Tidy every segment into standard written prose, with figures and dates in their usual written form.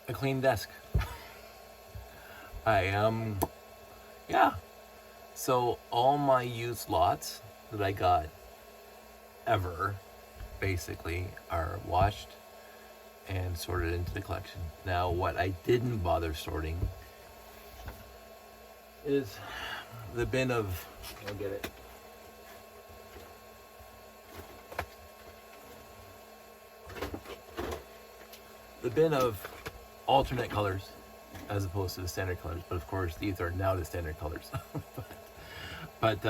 a clean desk. I yeah. So all my used lots that I got ever basically are washed and sorted into the collection. Now what I didn't bother sorting is the bin of, I'll get it. The bin of alternate colors as opposed to the standard colors, but of course these are now the standard colors. but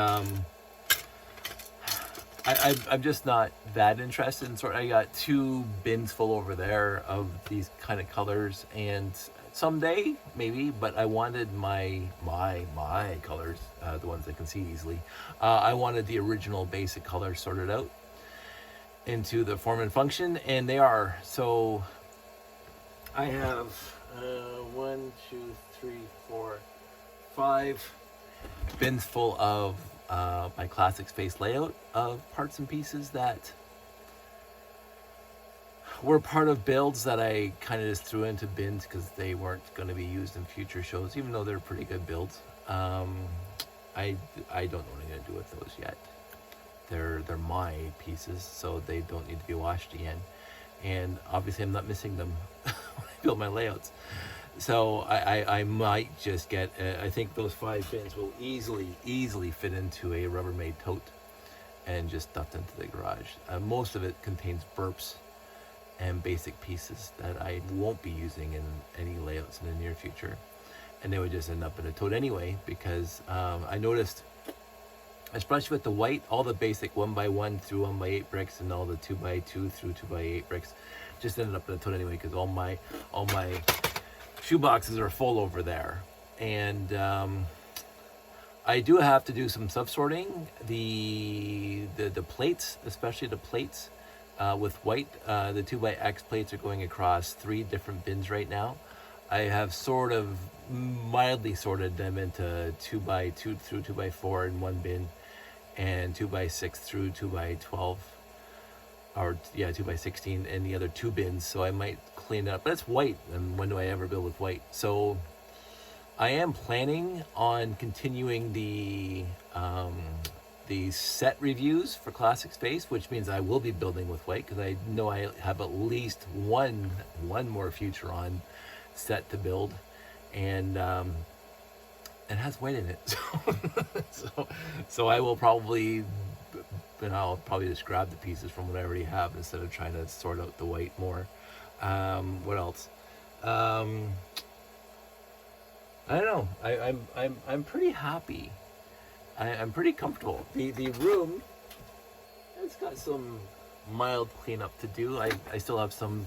I'm just not that interested in sort. I got 2 bins full over there of these kind of colors, and someday maybe. But I wanted my colors, the ones I can see easily. I wanted the original basic colors sorted out into the form and function, and they are. So I have 1, 2, 3, 4, 5 bins full of my classic space layout of parts and pieces that were part of builds that I kind of just threw into bins because they weren't going to be used in future shows, even though they're pretty good builds. I don't know what I'm going to do with those yet. They're my pieces, so they don't need to be washed again. And obviously I'm not missing them when I build my layouts. So I might just get, I think those 5 bins will easily fit into a Rubbermaid tote and just stuffed into the garage. Most of it contains burps and basic pieces that I won't be using in any layouts in the near future. And they would just end up in a tote anyway, because I noticed, especially with the white, all the basic 1x1 through 1x8 bricks and all the 2x2 through 2x8 bricks just ended up in a tote anyway, because all my shoe boxes are full over there. And I do have to do some sub-sorting. The plates, especially the plates with white, the 2x X plates are going across 3 different bins right now. I have sort of mildly sorted them into 2x2 through 2x4 in one bin, and 2x6 through 2x12, or 2x16 in the other 2 bins. So I might clean it up. But it's white, and when do I ever build with white? So I am planning on continuing the set reviews for Classic Space, which means I will be building with white, because I know I have at least one more future on set to build, and it has white in it. So I will probably, I'll probably just grab the pieces from what I already have instead of trying to sort out the white more. What else? I don't know. I'm pretty happy. I'm pretty comfortable. The room, it's got some mild cleanup to do. I still have some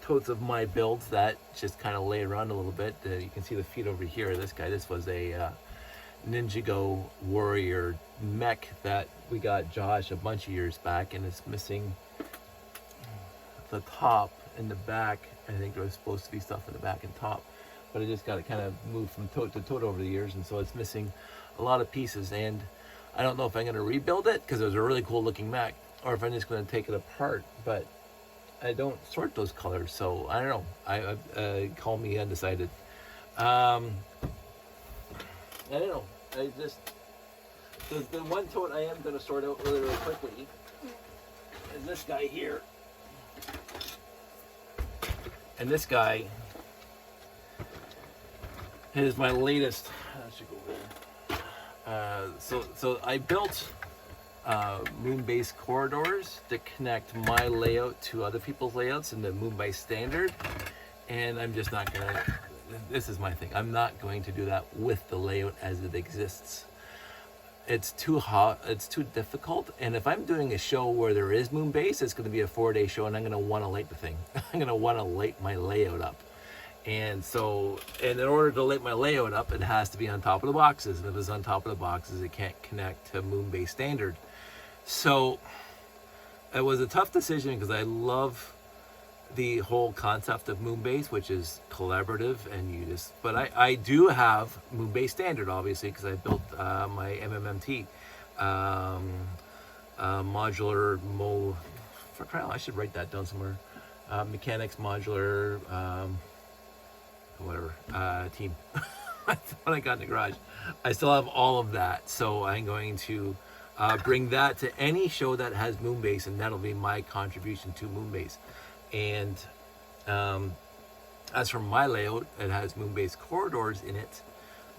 totes of my builds that just kind of lay around a little bit. You can see the feet over here. This was a Ninjago Warrior mech that we got Josh a bunch of years back, and it's missing the top and the back. I think there was supposed to be stuff in the back and top, but it just got it kind of moved from tote to tote over the years, and so it's missing a lot of pieces. And I don't know if I'm going to rebuild it, because it was a really cool looking mech, or if I'm just going to take it apart. But I don't sort those colors, so I don't know. I call me undecided. I don't know. I just, the one tote I am going to sort out really quickly is this guy here. And this guy is my latest. I should go there. So I built moon-based corridors to connect my layout to other people's layouts in the moon-based standard, and I'm just not gonna. This is my thing. I'm not going to do that with the layout as it exists. It's too hot. It's too difficult. And if I'm doing a show where there is moon-based, it's going to be a 4-day show, and I'm going to want to light the thing. I'm going to want to light my layout up. And so, and in order to light my layout up, it has to be on top of the boxes. And if it's on top of the boxes, it can't connect to moon-based standard. So it was a tough decision, because I love the whole concept of moon-based, which is collaborative, and you just, but I do have moon-based standard, obviously, because I built my MMMT modular for crying, I should write that down somewhere. Mechanics modular whatever, team. When I got in the garage, I still have all of that. So I'm going to bring that to any show that has Moonbase, and that'll be my contribution to Moonbase. And as for my layout, it has Moonbase corridors in it,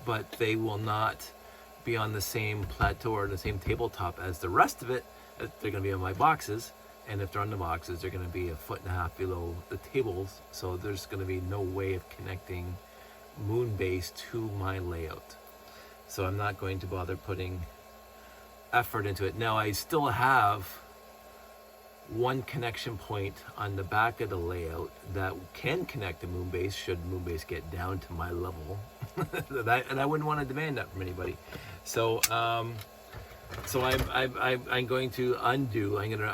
but they will not be on the same plateau or the same tabletop as the rest of it. They're going to be on my boxes, and if they're on the boxes, they're going to be 1.5 feet below the tables. So there's going to be no way of connecting Moonbase to my layout. So I'm not going to bother putting effort into it. Now I still have one connection point on the back of the layout that can connect to Moonbase should Moonbase get down to my level. And I wouldn't want to demand that from anybody. So I'm going to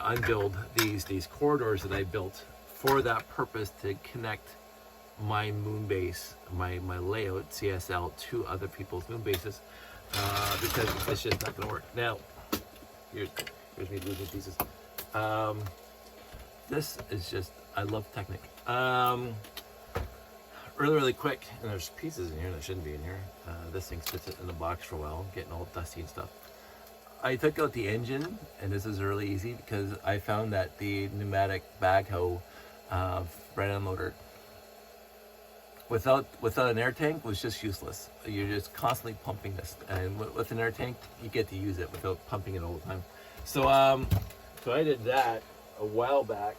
unbuild these corridors that I built for that purpose, to connect my Moonbase, my layout CSL to other people's Moonbases, because it's just not going to work. Now, here's me losing pieces. This is just, I love Technic. Really quick, and there's pieces in here that shouldn't be in here. This thing sits in the box for a while, getting all dusty and stuff. I took out the engine, and this is really easy because I found that the pneumatic backhoe front end loader without an air tank was just useless. You're just constantly pumping this, and with an air tank, you get to use it without pumping it all the time. So I did that a while back,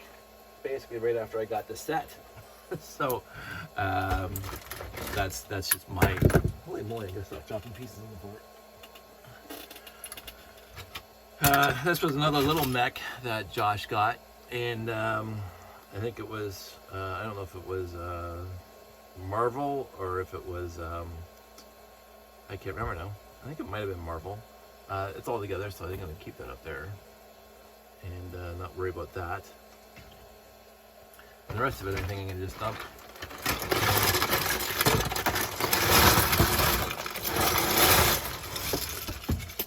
basically right after I got the set. So that's just my, holy moly, I gotta stop dropping pieces on the board. This was another little mech that Josh got, and I think it was, I don't know if it was Marvel or if it was, I can't remember now. I think it might have been Marvel. It's all together, so I think I'm gonna keep that up there and not worry about that. And the rest of it, I think I'm gonna just dump.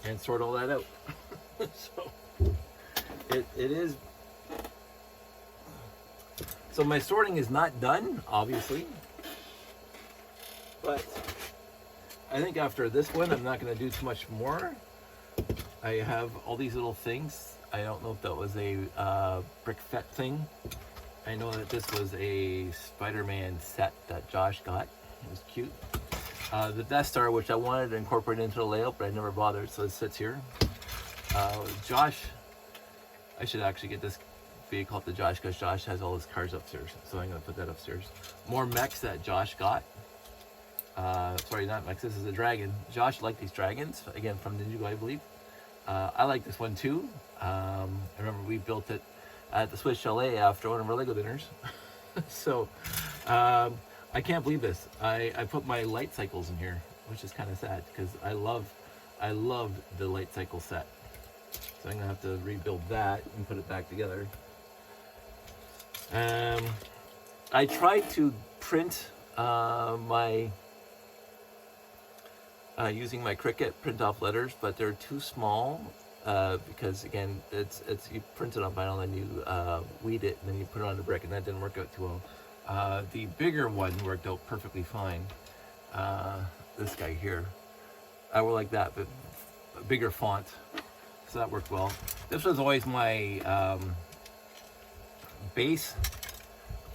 And sort all that out. So it is. So my sorting is not done, obviously, but I think after this one, I'm not going to do too much more. I have all these little things. I don't know if that was a brick fet thing. I know that this was a Spider-Man set that Josh got. It was cute. The Death Star, which I wanted to incorporate into the layout, but I never bothered, so it sits here. Josh, I should actually get this vehicle up to Josh, because Josh has all his cars upstairs, so I'm going to put that upstairs. More mechs that Josh got. Sorry, not mechs, this is a dragon. Josh liked these dragons, again, from Ninjago, I believe. I like this one too. I remember we built it at the Swiss Chalet after one of our Lego dinners. So, I can't believe this. I put my light cycles in here, which is kind of sad, because I loved the light cycle set. So I'm gonna have to rebuild that and put it back together. I tried to print using my Cricut print off letters, but they're too small, because again, it's you print it on vinyl and you weed it and then you put it on the brick, and that didn't work out too well. The bigger one worked out perfectly fine. This guy here, I would like that, but a bigger font, so that worked well. This was always my base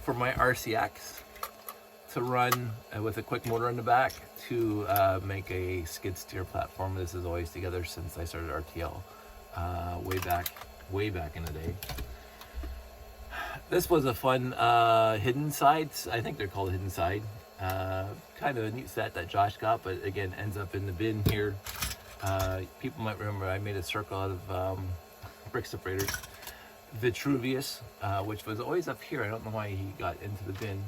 for my RCX to run with a quick motor in the back to make a skid steer platform. This is always together since I started RTL way back in the day. This was a fun hidden side. I think they're called hidden side. Kind of a neat set that Josh got, but again ends up in the bin here. People might remember I made a circle out of brick separators. Vitruvius, which was always up here. I don't know why he got into the bin.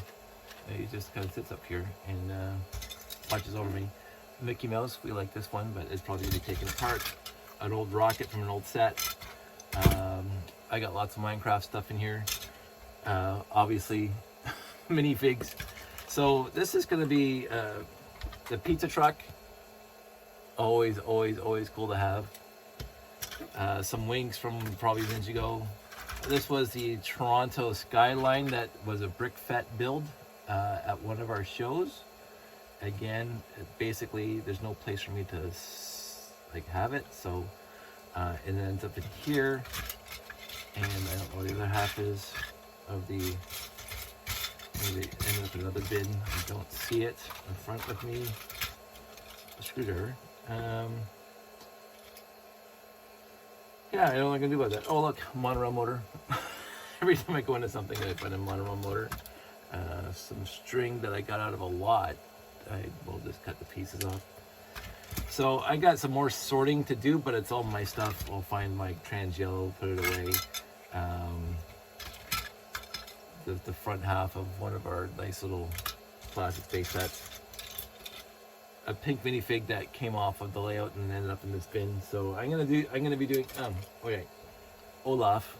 He just kind of sits up here and watches over me. Mickey Mouse, we like this one, but it's probably going to be taken apart. An old rocket from an old set. I got lots of Minecraft stuff in here. Obviously, minifigs. So this is going to be the pizza truck. Always cool to have. Some wings from probably Ninjago. This was the Toronto Skyline that was a brick fet build at one of our shows. again, basically there's no place for me to like have it, so it ends up in here, and I don't know what the other half is of the, maybe end up in another bin. I don't see it in front of me. A screwdriver. Yeah, I don't know what I can do about that. Oh look, monorail motor. Every time I go into something, I find a monorail motor. Some string that I got out of a lot. I will just cut the pieces off. So I got some more sorting to do, but it's all my stuff. I'll find my trans yellow, put it away. The front half of one of our nice little plastic space sets. A pink minifig that came off of the layout and ended up in this bin. So I'm gonna be doing okay, Olaf.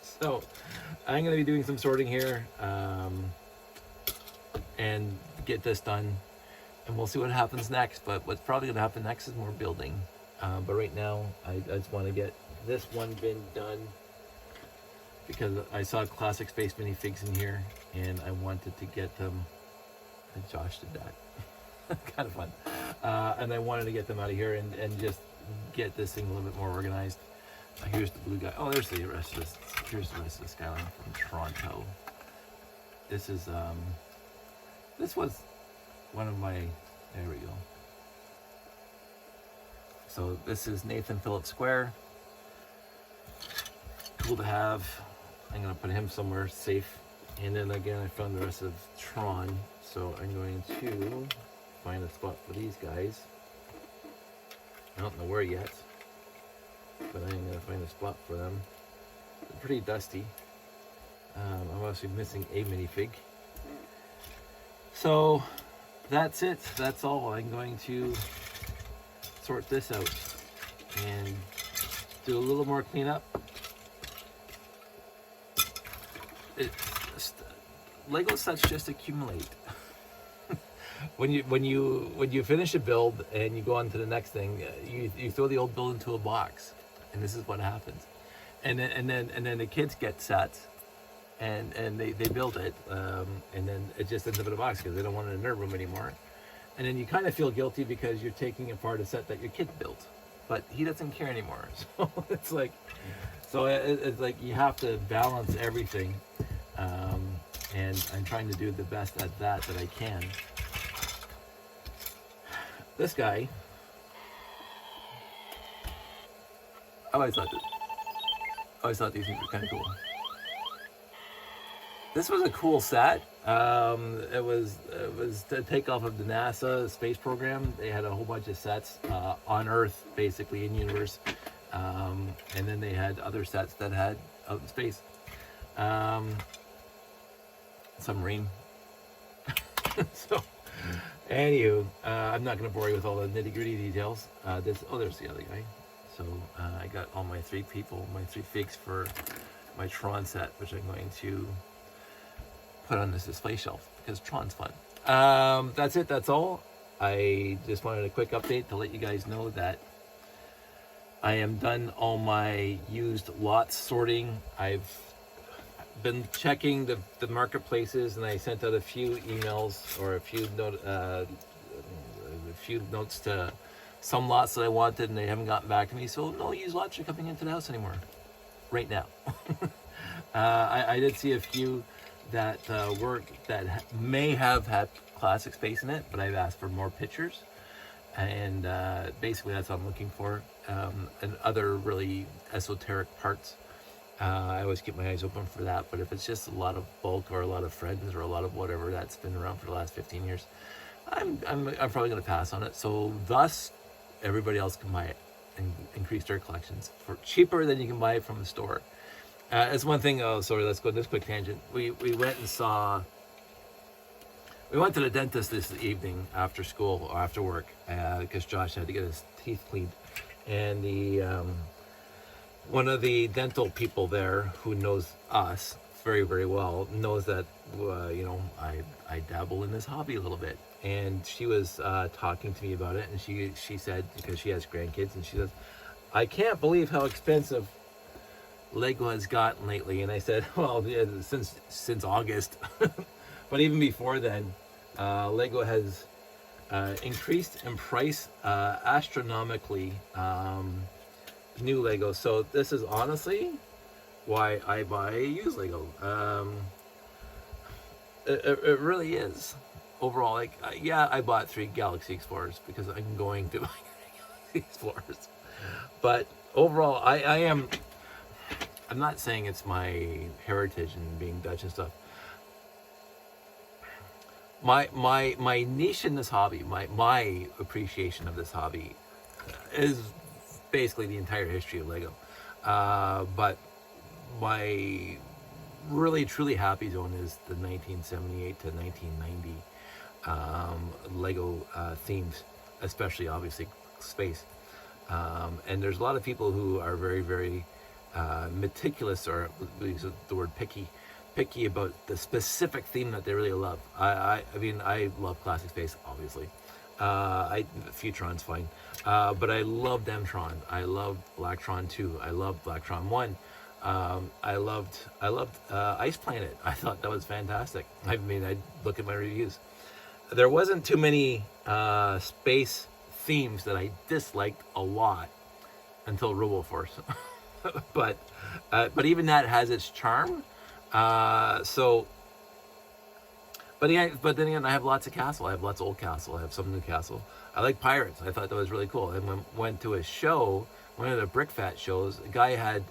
So I'm gonna be doing some sorting here, and get this done, and we'll see what happens next. But what's probably gonna happen next is more building. But right now I just want to get this one bin done because I saw classic space minifigs in here and I wanted to get them. And Josh did that. Kind of fun. And I wanted to get them out of here and just get this thing a little bit more organized. Here's the blue guy. Oh, there's the rest of this. Here's the rest of the skyline from Toronto. This is this was one of my, there we go. So this is Nathan Phillips Square. Cool to have. I'm gonna put him somewhere safe. And then again, I found the rest of Tron. So I'm going to find a spot for these guys. I don't know where yet, but I'm gonna find a spot for them. They're pretty dusty. I'm actually missing a minifig. So that's it. That's all. I'm going to sort this out and do a little more cleanup. Lego sets just accumulate. When you finish a build and you go on to the next thing, you throw the old build into a box, and this is what happens. And then the kids get sets, and they build it, and then it just ends up in a box because they don't want it in their room anymore. And then you kind of feel guilty because you're taking apart a set that your kid built, but he doesn't care anymore. So it's like, it's like you have to balance everything, and I'm trying to do the best at that I can. This guy, I always thought these things were kind of cool. This was a cool set. It was to take off of the NASA space program. They had a whole bunch of sets on Earth, basically in universe, and then they had other sets that had out in space. Submarine. So, anywho, I'm not going to bore you with all the nitty-gritty details. There's the other guy. So I got all my three figs for my Tron set, which I'm going to put on this display shelf because Tron's fun. That's it. That's all. I just wanted a quick update to let you guys know that I am done all my used lots sorting. I've been checking the marketplaces, and I sent out a few emails or a few notes to some lots that I wanted, and they haven't gotten back to me. So no used lots are coming into the house anymore right now. I did see a few that may have had classic space in it, but I've asked for more pictures, and basically that's what I'm looking for, and other really esoteric parts. I always keep my eyes open for that, but if it's just a lot of bulk or a lot of friends or a lot of whatever that's been around for the last 15 years, I'm probably going to pass on it. So thus, everybody else can buy it and increase their collections for cheaper than you can buy it from the store. It's one thing. Oh, sorry. Let's go this quick tangent. We went to the dentist this evening after school or after work because Josh had to get his teeth cleaned, and the one of the dental people there who knows us very, very well knows that I dabble in this hobby a little bit, and she was talking to me about it, and she said, because she has grandkids, and she says, I can't believe how expensive Lego has gotten lately. And I said, well, yeah, since August. But even before then, Lego has increased in price astronomically. New Lego. So this is honestly why I buy used Lego. It really is. Overall, like, yeah, I bought 3 Galaxy Explorers because I'm going to buy Galaxy Explorers. But overall, I'm not saying it's my heritage and being Dutch and stuff. My niche in this hobby, my appreciation of this hobby is basically the entire history of Lego. But my really truly happy zone is the 1978 to 1990 Lego themes, especially obviously space. And there's a lot of people who are very, very meticulous, or use the word picky about the specific theme that they really love. I mean, I love classic space, obviously. Futron's fine, but I loved Mtron. I loved Blacktron 2. I loved Blacktron 1. I loved Ice Planet. I thought that was fantastic. I mean, I'd look at my reviews. There wasn't too many space themes that I disliked a lot until RoboForce. but even that has its charm. But then again, I have lots of castle. I have lots of old castle. I have some new castle. I like pirates. I thought that was really cool. And went to a show, one of the BrickFat shows. A guy had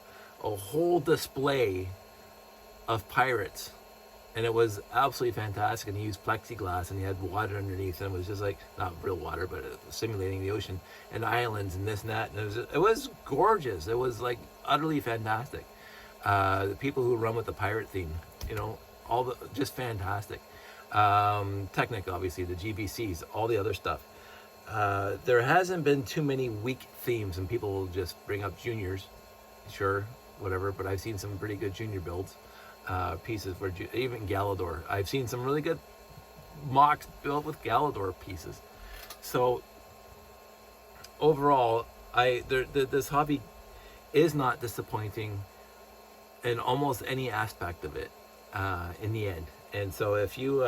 a whole display of pirates, and it was absolutely fantastic. And he used plexiglass, and he had water underneath, and it was just like, not real water, but simulating the ocean and islands and this and that. And it was gorgeous. It was like utterly fantastic. The people who run with the pirate theme, just fantastic. Technic, obviously, the GBCs, all the other stuff. There hasn't been too many weak themes, and people will just bring up juniors, sure, whatever, but I've seen some pretty good junior builds, pieces where even Galador. I've seen some really good mocks built with Galador pieces. So overall, this hobby is not disappointing in almost any aspect of it, in the end. And so if you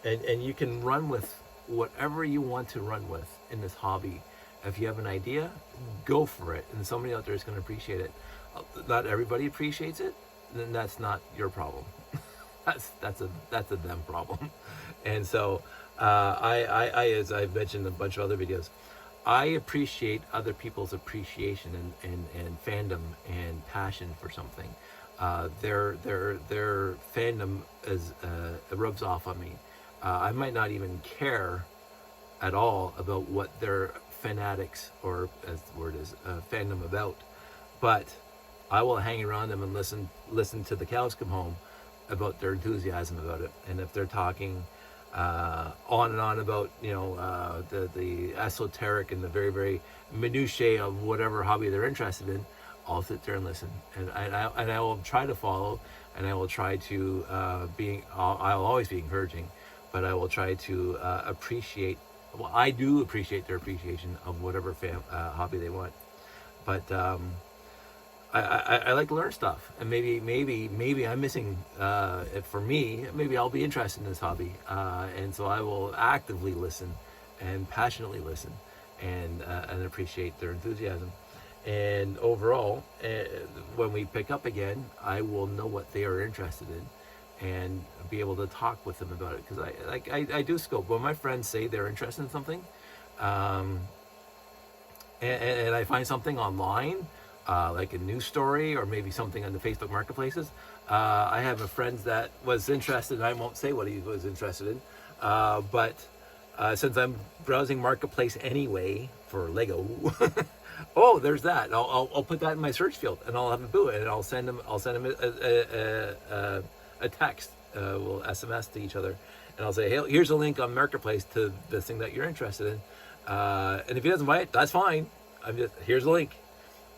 and you can run with whatever you want to run with in this hobby. If you have an idea, go for it, and somebody out there is going to appreciate it. Not everybody appreciates it, then that's not your problem. that's a them problem. And so I as I've mentioned in a bunch of other videos, I appreciate other people's appreciation and fandom and passion for something. Their fandom rubs off on me. I might not even care at all about what their fanatics, or as the word is, fandom about, but I will hang around them and listen to the cows come home about their enthusiasm about it. And if they're talking on and on about the esoteric and the very, very minutiae of whatever hobby they're interested in, I'll sit there and listen, and I will try to follow, and I will try to I'll always be encouraging, but I will try to appreciate. Well, I do appreciate their appreciation of whatever hobby they want, but I like to learn stuff, and maybe I'm missing. For me, maybe I'll be interested in this hobby, and so I will actively listen and passionately listen, and appreciate their enthusiasm. And overall, when we pick up again, I will know what they are interested in, and be able to talk with them about it. Because I do scope. When my friends say they're interested in something, and I find something online, like a news story or maybe something on the Facebook marketplaces, I have a friend that was interested, and I won't say what he was interested in, but since I'm browsing marketplace anyway for Lego, oh, there's that. I'll put that in my search field, and I'll have a boo, and I'll send him a text. We'll SMS to each other, and I'll say, hey, here's a link on marketplace to this thing that you're interested in. And if he doesn't buy it, that's fine. Here's a link.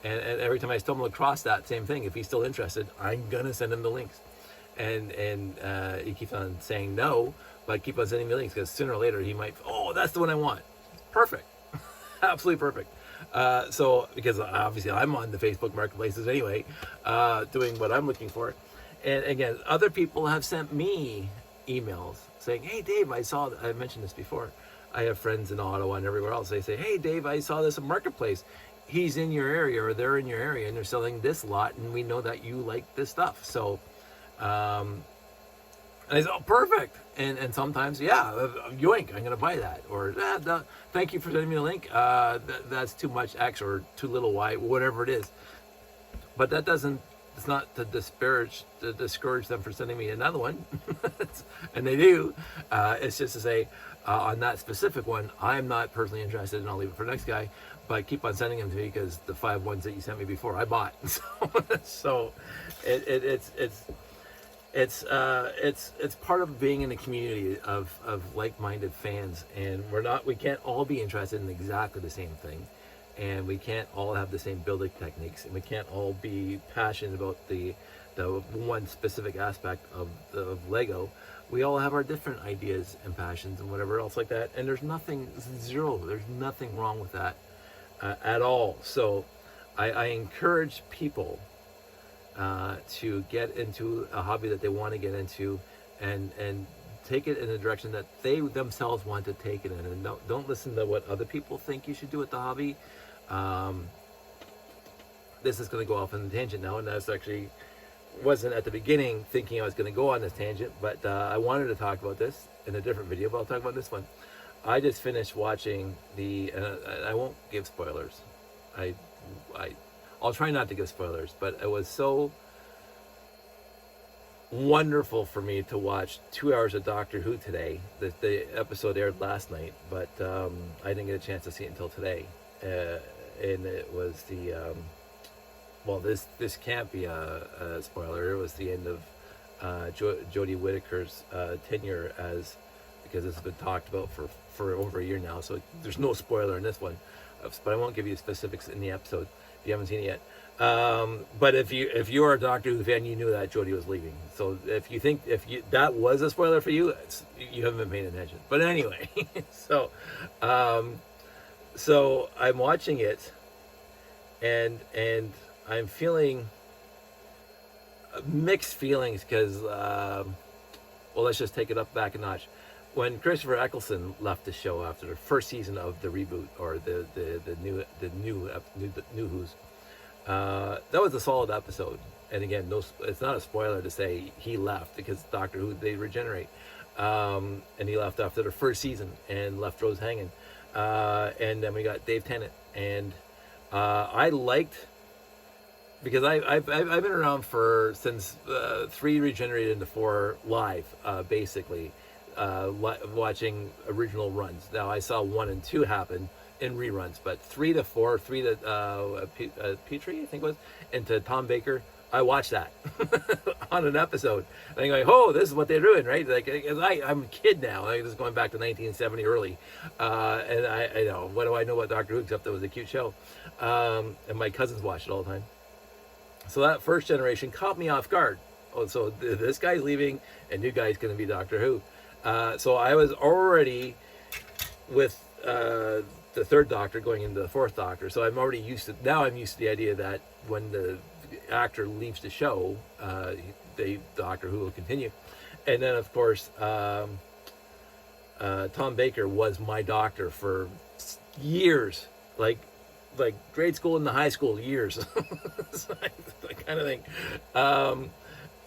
And every time I stumble across that same thing, if he's still interested, I'm gonna send him the links. And he keeps on saying no, but keep on sending me links, because sooner or later he might. Oh, that's the one I want. Perfect, absolutely perfect. So because obviously I'm on the Facebook marketplaces anyway, doing what I'm looking for. And again, other people have sent me emails saying, "Hey Dave, I mentioned this before. I have friends in Ottawa and everywhere else. They say, "Hey Dave, I saw this at Marketplace. He's in your area, or they're in your area, and they're selling this lot, and we know that you like this stuff." So, and I said, "Oh, perfect." And sometimes, yeah, yoink, I'm gonna buy that. Or thank you for sending me the link. That's too much X or too little Y, whatever it is. But that doesn't. It's not to discourage them for sending me another one, and they do. It's just to say, on that specific one, I'm not personally interested, and I'll leave it for the next guy. But keep on sending them to me, because the 5 ones that you sent me before, I bought. So it's part of being in a community of like-minded fans, and we can't all be interested in exactly the same thing. And we can't all have the same building techniques, and we can't all be passionate about the one specific aspect of Lego. We all have our different ideas and passions and whatever else like that, and there's nothing wrong with that at all. So I encourage people to get into a hobby that they want to get into, and take it in the direction that they themselves want to take it in, and don't listen to what other people think you should do with the hobby. This is going to go off on a tangent now, and that's actually wasn't at the beginning thinking I was going to go on this tangent, but I wanted to talk about this in a different video, but I'll talk about this one. I just finished watching I won't give spoilers. I'll try not to give spoilers, but it was so wonderful for me to watch 2 hours of Doctor Who today. The episode aired last night, but I didn't get a chance to see it until today. And it was this can't be a spoiler. It was the end of Jodie Whittaker's tenure, because it's been talked about for over a year now, so there's no spoiler in this one, but I won't give you specifics in the episode if you haven't seen it yet. But if you're a Doctor Who fan, you knew that Jodie was leaving. So if that was a spoiler for you, you haven't been paying attention. But anyway, so I'm watching it, and I'm feeling mixed feelings, because let's just take it up back a notch. When Christopher Eccleston left the show after the first season of the reboot, or the new Who's, that was a solid episode. And again, it's not a spoiler to say he left, because Doctor Who, they regenerate, and he left after the first season and left Rose hanging. And then we got Dave Tennant, and I liked, because I've been around since 3 regenerated into 4 live, basically, watching original runs. Now I saw 1 and 2 happen in reruns, but 3 to 4, 3 to Petrie, I think it was, and to Tom Baker, I watched that on an episode, and I'm going, oh, this is what they're doing, right? Like, I'm a kid now. This is going back to 1970 early, and I know, what do I know about Doctor Who, except it was a cute show, and my cousins watched it all the time. So that first generation caught me off guard. Oh, so this guy's leaving, and new guy's going to be Doctor Who. So I was already with the 3rd Doctor going into the 4th Doctor. So I'm already used to. Now I'm used to the idea that when the actor leaves the show, Doctor Who will continue. And then of course, Tom Baker was my doctor for years, like grade school and the high school years, that kind of thing.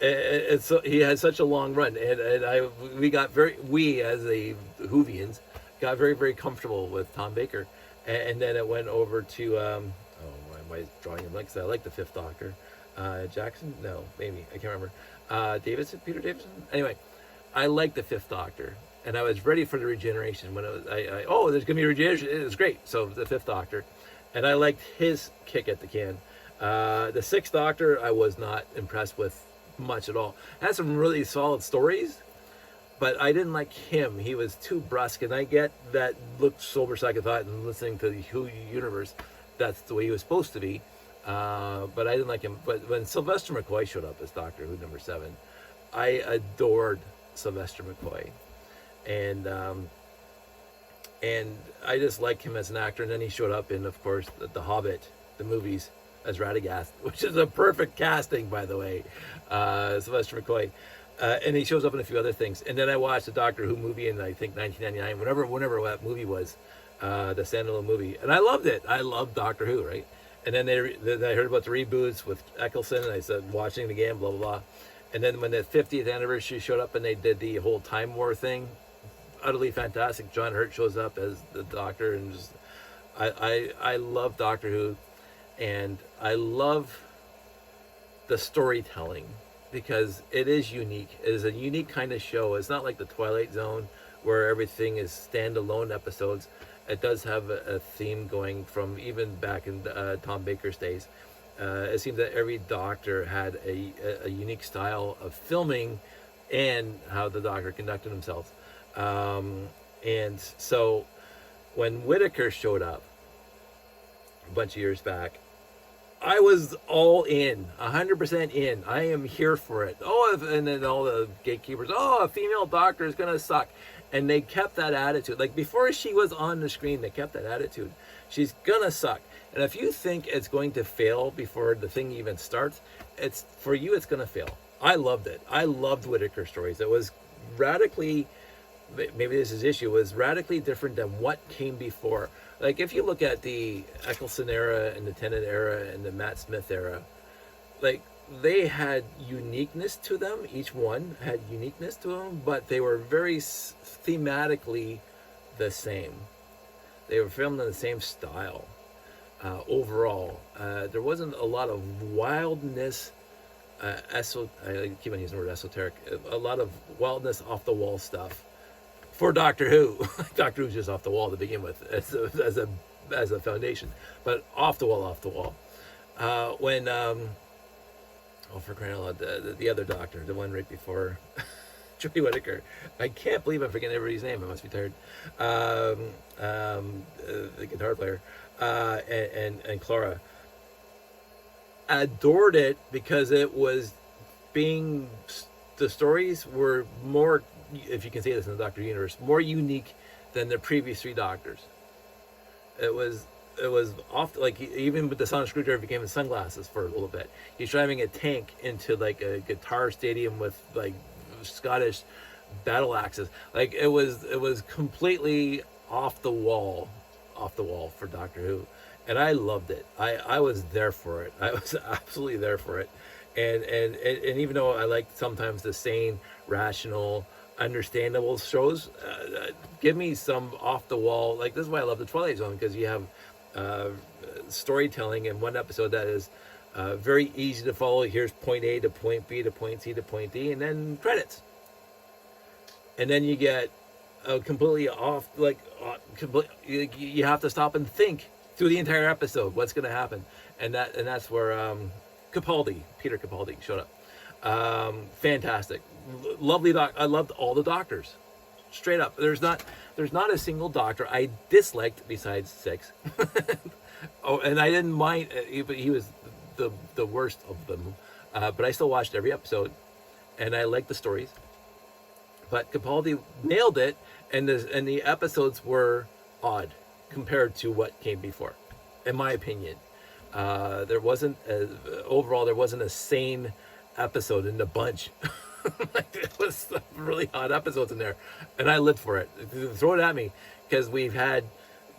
And so he had such a long run, and we as the Whovians got very, very comfortable with Tom Baker, and then it went over to why am I drawing him like? I like the 5th Doctor, Jackson, no, maybe, I can't remember, Peter Davison. Anyway, I like the 5th Doctor, and I was ready for the regeneration when it was there's gonna be regeneration. It was great. So the 5th Doctor, and I liked his kick at the can. The 6th Doctor, I was not impressed with much at all. Had some really solid stories, but I didn't like him. He was too brusque, and I get that looked sober second thought and listening to the Who universe, that's the way he was supposed to be. But I didn't like him. But when Sylvester McCoy showed up as Doctor Who number 7, I adored Sylvester McCoy, and I just like him as an actor. And then he showed up in, of course, the Hobbit, the movies, as Radagast, which is a perfect casting, by the way. Sylvester McCoy. And he shows up in a few other things. And then I watched the Doctor Who movie in I think 1999, whenever that movie was, the standalone movie, and I loved it. I loved Doctor Who, right? And then then I heard about the reboots with Eccleston, and I said watching it again, blah blah blah. And then when the 50th anniversary showed up and they did the whole Time War thing, utterly fantastic. John Hurt shows up as the Doctor, and just I love Doctor Who, and I love the storytelling because it is unique. It is a unique kind of show. It's not like the Twilight Zone where everything is standalone episodes. It does have a theme going from even back in Tom Baker's days. It seems that every Doctor had a unique style of filming and how the Doctor conducted himself. And so when Whittaker showed up a bunch of years back, I was all in, 100% in. I am here for it. Oh, and then all the gatekeepers, oh, a female Doctor is going to suck. And they kept that attitude. Like before she was on the screen, they kept that attitude. She's going to suck. And if you think it's going to fail before the thing even starts, it's for you, it's going to fail. I loved it. I loved Whittaker stories. It was radically, maybe this is issue, was radically different than what came before. Like if you look at the Eccleston era and the Tennant era and the Matt Smith era, like they had uniqueness to them. Each one had uniqueness to them, but they were very thematically the same. They were filmed in the same style overall. There wasn't a lot of wildness, I keep on using the word esoteric, a lot of wildness off the wall stuff for Doctor Who. Doctor Who's just off the wall to begin with as a foundation, but off the wall. When for crying out loud, the other Doctor, the one right before Jodie Whittaker, I can't believe I'm forgetting everybody's name. I must be tired. The guitar player, and Clara, adored it because it was the stories were more, if you can say this in the Doctor universe, more unique than the previous three Doctors. It was off, like even with the Sonic Screwdriver became in sunglasses for a little bit. He's driving a tank into like a guitar stadium with like Scottish battle axes. Like it was completely off the wall for Doctor Who, and I loved it. I was there for it. I was absolutely there for it. And even though I like sometimes the sane, rational, understandable shows, give me some off the wall. Like this is why I love the Twilight Zone, because you have storytelling in one episode that is very easy to follow. Here's point A to point B to point C to point D, and then credits. And then you get completely off, like you have to stop and think through the entire episode what's going to happen, and that's where Peter Capaldi showed up. Fantastic, lovely doc. I loved all the Doctors, straight up. There's not a single Doctor I disliked besides 6. Oh, and I didn't mind. He was the worst of them, but I still watched every episode, and I liked the stories. But Capaldi nailed it, and the episodes were odd compared to what came before, in my opinion. There wasn't a sane episode in the bunch. Like, there was some really odd episodes in there, and I lived for it. Throw it at me, because we've had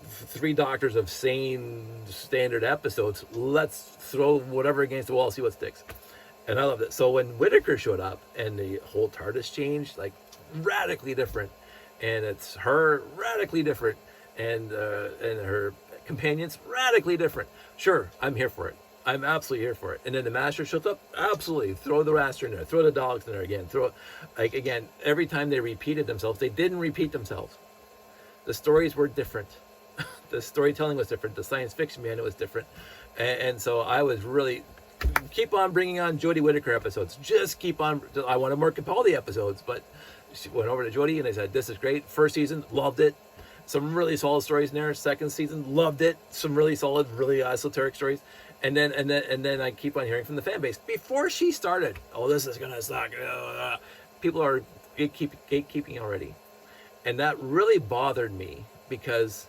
3 Doctors of sane standard episodes. Let's throw whatever against the wall, see what sticks. And I loved it. So when Whittaker showed up and the whole TARDIS changed, like radically different, and it's her radically different, and her companions radically different. Sure, I'm here for it. I'm absolutely here for it. And then the Master shows up, absolutely. Throw the Master in there. Throw the dogs in there again. Again, every time they repeated themselves, they didn't repeat themselves. The stories were different. The storytelling was different. The science fiction behind it was different. And so I was really, keep on bringing on Jodie Whittaker episodes. Just keep on. I wanted more Capaldi episodes, but she went over to Jodie and I said, this is great. First season, loved it. Some really solid stories in there. Second season, loved it. Some really solid, really esoteric stories. And then I keep on hearing from the fan base before she started, oh, this is gonna suck. People are gatekeeping already, and that really bothered me because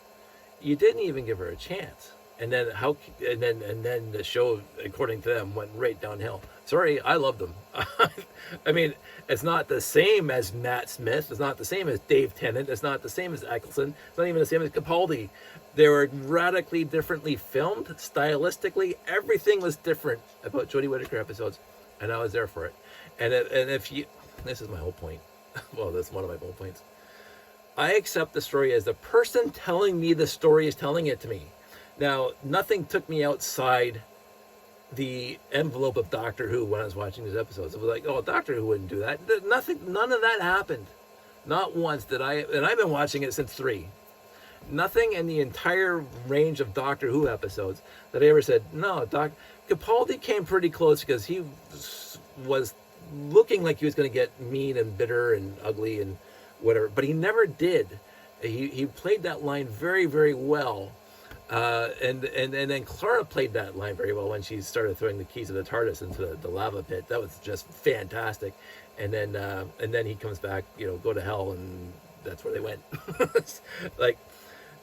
you didn't even give her a chance. and then the show, according to them, went right downhill. Sorry, I love them. I mean, it's not the same as Matt Smith. It's not the same as Dave Tennant. It's not the same as Eccleston. It's not even the same as Capaldi. They were radically differently filmed, stylistically. Everything was different about Jodie Whittaker episodes, and I was there for it. And if you, this is my whole point. Well, that's one of my whole points. I accept the story as the person telling me the story is telling it to me. Now, nothing took me outside the envelope of Doctor Who when I was watching these episodes. It was like, oh, Doctor Who wouldn't do that. None of that happened. Not once did I, and I've been watching it since 3. Nothing in the entire range of Doctor Who episodes that I ever said, no, Capaldi came pretty close because he was looking like he was going to get mean and bitter and ugly and whatever, but he never did. He played that line very, very well. And then Clara played that line very well when she started throwing the keys of the TARDIS into the lava pit. That was just fantastic. And then he comes back, go to hell, and that's where they went. Like,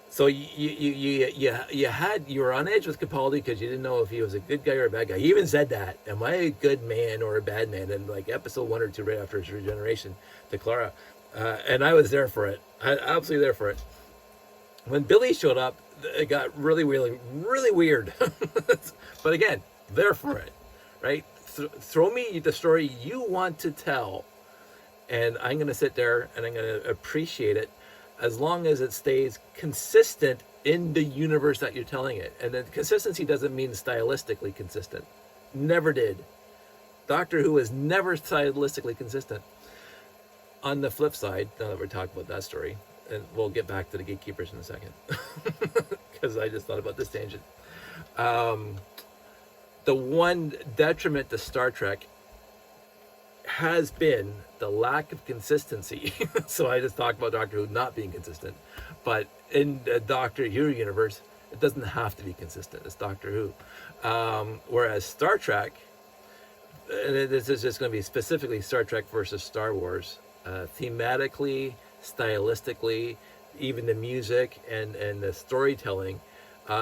so you were on edge with Capaldi because you didn't know if he was a good guy or a bad guy. He even said that, am I a good man or a bad man? In like episode 1 or 2, right after his regeneration to Clara. And I was there for it. Absolutely there for it. When Billy showed up, it got really, really, really weird. But again, there for it, right? Throw me the story you want to tell, and I'm going to sit there and I'm going to appreciate it as long as it stays consistent in the universe that you're telling it. And then consistency doesn't mean stylistically consistent. Never did. Doctor Who is never stylistically consistent. On the flip side, now that we're talking about that story, and we'll get back to the gatekeepers in a second, because I just thought about this tangent. The one detriment to Star Trek has been the lack of consistency. So I just talked about Doctor Who not being consistent, but in the Doctor Who universe, it doesn't have to be consistent. It's Doctor Who. Whereas Star Trek, and this is just going to be specifically Star Trek versus Star Wars, thematically, stylistically, even the music and the storytelling,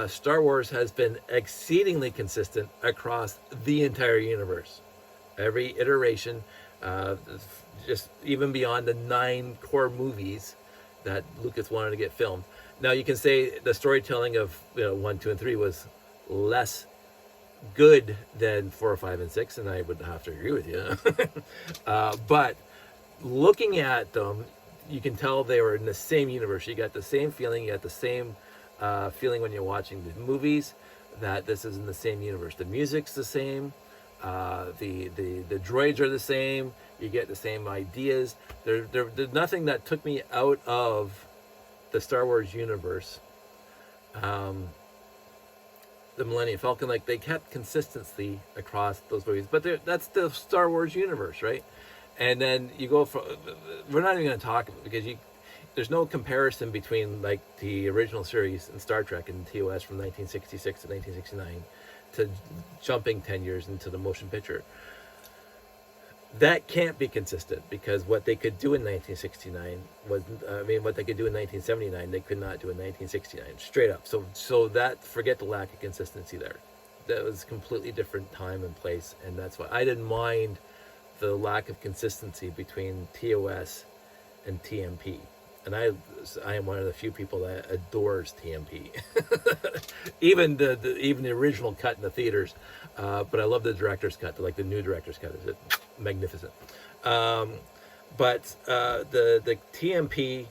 Star Wars has been exceedingly consistent across the entire universe. Every iteration, just even beyond the 9 core movies that Lucas wanted to get filmed. Now you can say the storytelling of 1, 2, and 3 was less good than 4, 5, and 6, and I would have to agree with you. But looking at them, you can tell they were in the same universe. You got the same feeling. You got the same feeling when you're watching the movies that this is in the same universe. The music's the same. The droids are the same. You get the same ideas. There's nothing that took me out of the Star Wars universe. The Millennium Falcon, like they kept consistency across those movies, but that's the Star Wars universe, right? And then you go for, we're not even going to talk because there's no comparison between like the original series in Star Trek and TOS from 1966 to 1969 to jumping 10 years into the motion picture. That can't be consistent because what they could do in 1969 was, what they could do in 1979, they could not do in 1969, straight up. So that, forget the lack of consistency there. That was a completely different time and place, and that's why I didn't mind the lack of consistency between TOS and TMP. And I am one of the few people that adores TMP. even the original cut in the theaters, but I love the director's cut. Like the new director's cut is magnificent. But the TMP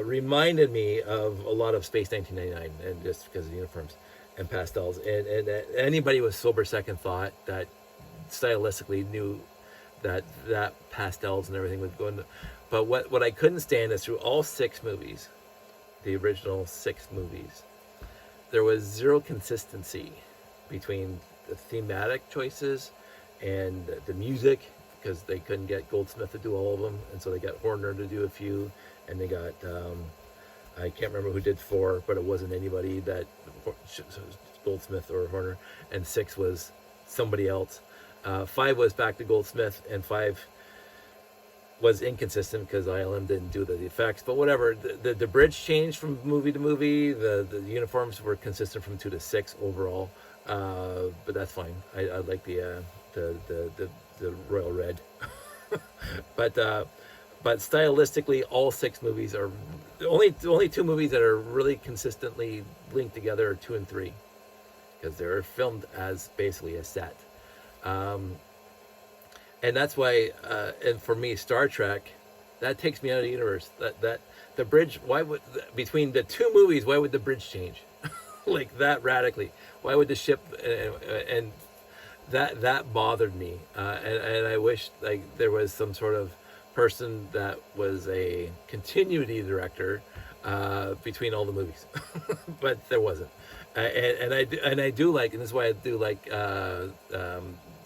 reminded me of a lot of Space 1999, and just because of the uniforms and pastels. And anybody with sober second thought that stylistically knew that pastels and everything was going to. But what I couldn't stand is through all 6 movies, the original 6 movies, there was zero consistency between the thematic choices and the music, because they couldn't get Goldsmith to do all of them, and so they got Horner to do a few, and they got I can't remember who did 4, but it wasn't anybody that Goldsmith or Horner, and 6 was somebody else. 5 was back to Goldsmith, and 5 was inconsistent because ILM didn't do the effects, but whatever. The bridge changed from movie to movie. The uniforms were consistent from 2 to 6 overall, but that's fine. I like the royal red, but stylistically, all 6 movies are only 2 movies that are really consistently linked together are 2 and 3, because they're filmed as basically a set. And that's why, and for me, Star Trek, that takes me out of the universe. That the bridge, why would, between the 2 movies, why would the bridge change like that radically? Why would the ship, and that bothered me, and I wish like there was some sort of person that was a continuity director between all the movies, but there wasn't. And I do like, and this is why I do like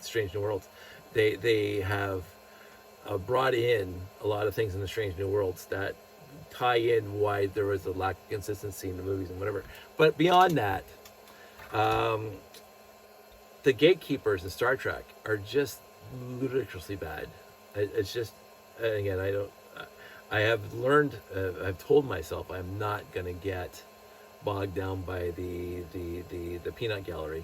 Strange New Worlds. They have brought in a lot of things in the Strange New Worlds that tie in why there was a lack of consistency in the movies and whatever. But beyond that, the gatekeepers in Star Trek are just ludicrously bad. It's just, again, I have learned, I've told myself I'm not going to get bogged down by the peanut gallery.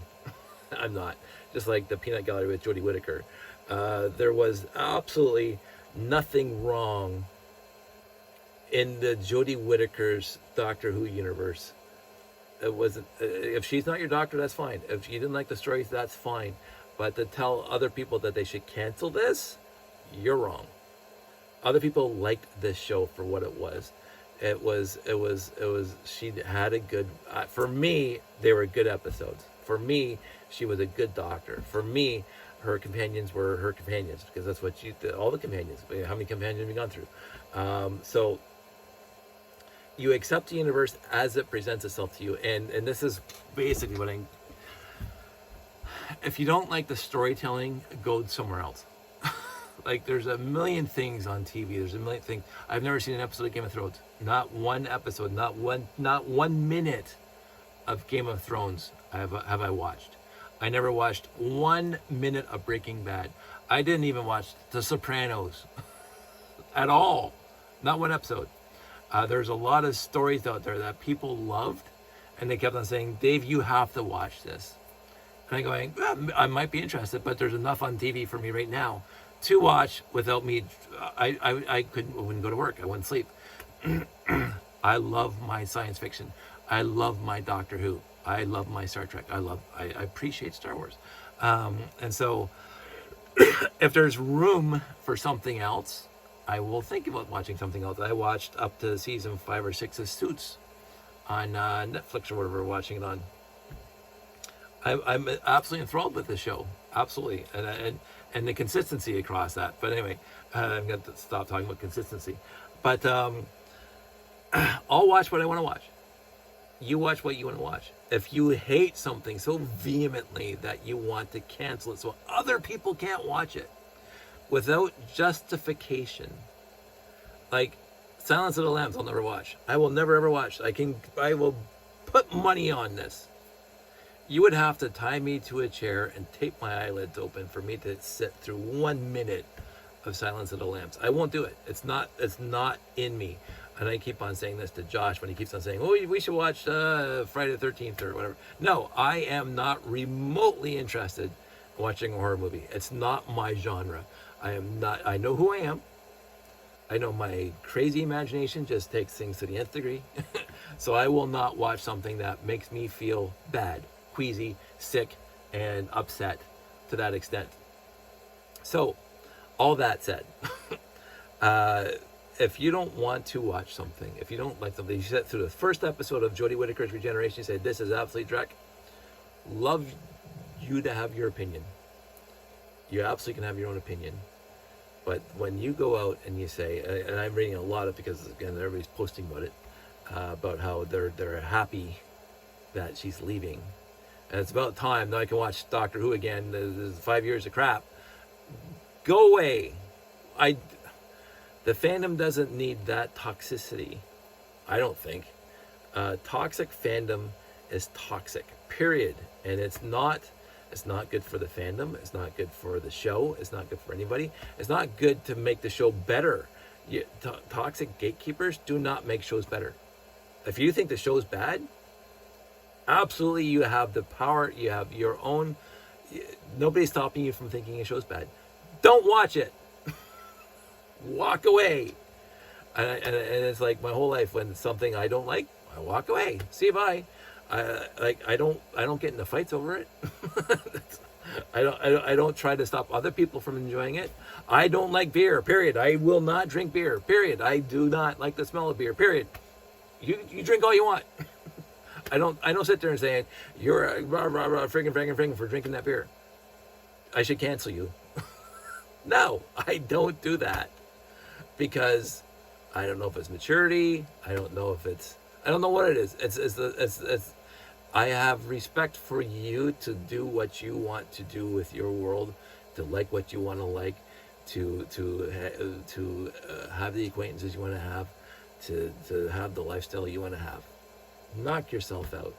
I'm not. Just like the peanut gallery with Jodie Whittaker. There was absolutely nothing wrong in the Jodie Whittaker's Doctor Who universe. It wasn't. If she's not your doctor, that's fine. If you didn't like the stories, that's fine. But to tell other people that they should cancel this, you're wrong. Other people liked this show for what it was. It was. She had a good. For me, they were good episodes. For me, she was a good doctor. For me, her companions were her companions, because that's what all the companions. How many companions have you gone through? So you accept the universe as it presents itself to you, and this is basically what if you don't like the storytelling, go somewhere else. Like, there's a million things on TV. There's a million things. I've never seen an episode of Game of Thrones. Not one episode. Not 1 minute of Game of Thrones have I watched. I never watched 1 minute of Breaking Bad. I didn't even watch The Sopranos at all. Not one episode. There's a lot of stories out there that people loved, and they kept on saying, Dave, you have to watch this. And I'm going, I might be interested, but there's enough on TV for me right now to watch without me. I wouldn't go to work. I wouldn't sleep. I love my science fiction. I love my Doctor Who. I love my Star Trek. I appreciate Star Wars. And so if there's room for something else, I will think about watching something else. I watched up to season 5 or 6 of Suits on Netflix or whatever we're watching it on. I'm absolutely enthralled with this show. Absolutely. And the consistency across that. But anyway, I'm going to stop talking about consistency. But I'll watch what I want to watch. You watch what you want to watch. If you hate something so vehemently that you want to cancel it so other people can't watch it without justification, like Silence of the Lambs, I'll never watch. I will never ever watch. I will put money on this. You would have to tie me to a chair and tape my eyelids open for me to sit through 1 minute of Silence of the Lambs. I won't do it. It's not in me. And I keep on saying this to Josh when he keeps on saying, oh, we should watch Friday the 13th or whatever. No, I am not remotely interested in watching a horror movie. It's not my genre. I am not. I know who I am. I know my crazy imagination just takes things to the nth degree. So I will not watch something that makes me feel bad, queasy, sick, and upset to that extent. So, all that said, if you don't want to watch something, if you don't like something, you sit through the first episode of Jodie Whittaker's Regeneration, you say, this is absolutely Drek. Love you to have your opinion. You absolutely can have your own opinion. But when you go out and you say, and I'm reading a lot of, because again, everybody's posting about it, about how they're happy that she's leaving. And it's about time that I can watch Doctor Who again. There's 5 years of crap. Go away. The fandom doesn't need that toxicity, I don't think. Toxic fandom is toxic, period. And it's not It's not good for the fandom. It's not good for the show. It's not good for anybody. It's not good to make the show better. Toxic gatekeepers do not make shows better. If you think the show's bad, absolutely you have the power. You have your own. Nobody's stopping you from thinking a show's bad. Don't watch it. Walk away. And it's like my whole life, when something I don't like, I walk away. See you, bye. I don't get into fights over it. I don't try to stop other people from enjoying it. I don't like beer, period. I will not drink beer, period. I do not like the smell of beer, period. You drink all you want. I don't sit there and say you're a friggin' for drinking that beer. I should cancel you. No, I don't do that, because I don't know if it's maturity. I don't know what it is. It's I have respect for you to do what you want to do with your world, to like what you want to like, to have the acquaintances you want to have, to have the lifestyle you want to have. Knock yourself out.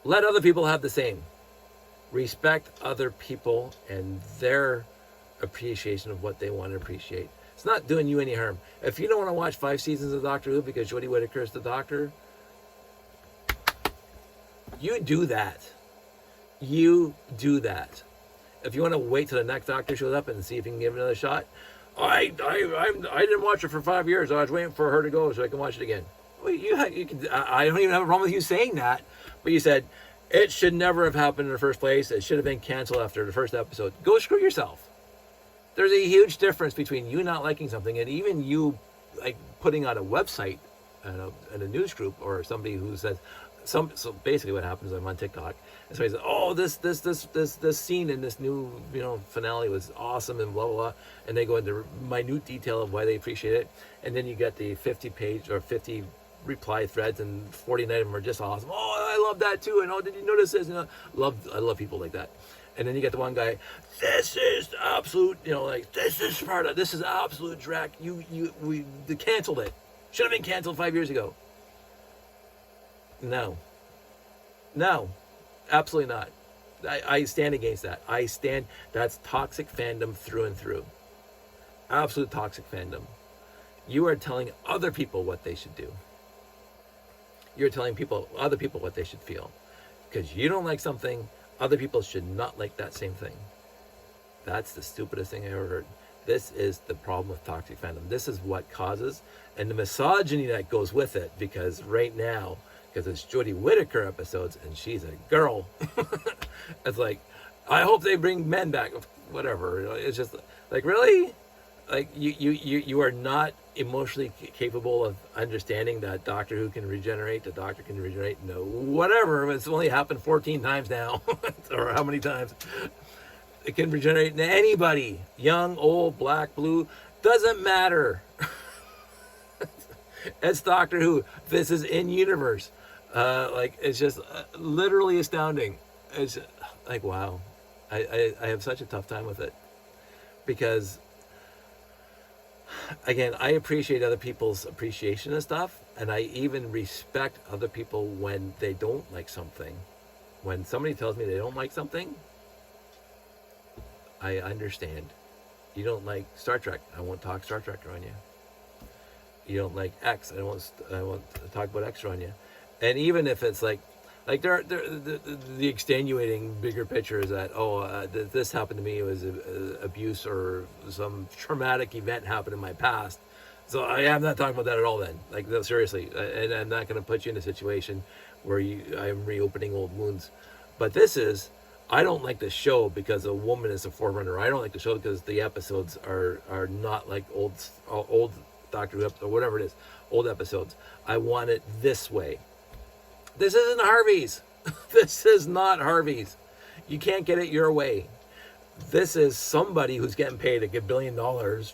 Let other people have the same. Respect other people and their appreciation of what they want to appreciate. It's not doing you any harm. If you don't want to watch 5 seasons of Doctor Who because Jodie Whittaker is the Doctor, you do that. You do that. If you want to wait till the next Doctor shows up and see if you can give it another shot, I didn't watch it for 5 years. I was waiting for her to go so I can watch it again. Well, you can. I don't even have a problem with you saying that, but you said it should never have happened in the first place. It should have been canceled after the first episode. Go screw yourself. There's a huge difference between you not liking something and even you like putting on a website and a news group or somebody who says so basically what happens is I'm on TikTok and somebody says, oh, this scene in this new finale was awesome and blah blah blah, and they go into minute detail of why they appreciate it, and then you get the 50-page or 50 reply threads and 49 of them are just awesome. Oh, I love that too, and oh, did you notice this? I love people like that. And then you get the one guy, this is absolute, this is Sparta, this is absolute dreck. We canceled it. Should have been canceled 5 years ago. No, absolutely not. I stand against that. That's toxic fandom through and through. Absolute toxic fandom. You are telling other people what they should do. You're telling other people what they should feel. Because you don't like something, other people should not like that same thing. That's the stupidest thing I ever heard. This is the problem with toxic fandom. This is what causes, and the misogyny that goes with it, because right now, because it's Jodie Whittaker episodes, and she's a girl. It's like, I hope they bring men back. Whatever. It's just like, really? Like you are not emotionally capable of understanding that Doctor Who can regenerate. The Doctor can regenerate. No, whatever. It's only happened 14 times now, or how many times? It can regenerate in anybody, young, old, black, blue, doesn't matter. It's Doctor Who. This is in universe. It's just literally astounding. It's like, wow. I have such a tough time with it, because again, I appreciate other people's appreciation of stuff, and I even respect other people when they don't like something. When somebody tells me they don't like something, I understand. You don't like Star Trek, I won't talk Star Trek on you. You don't like X, I won't talk about X on you. And even if it's like the extenuating bigger picture is that, this happened to me, it was abuse or some traumatic event happened in my past. So I'm not talking about that at all then. Like, no, seriously. And I'm not going to put you in a situation where I'm reopening old wounds. But this is, I don't like the show because a woman is a forerunner. I don't like the show because the episodes are not like old Doctor Who or whatever it is, old episodes. I want it this way. This isn't Harvey's. This is not Harvey's. You can't get it your way. This is somebody who's getting paid $1 billion,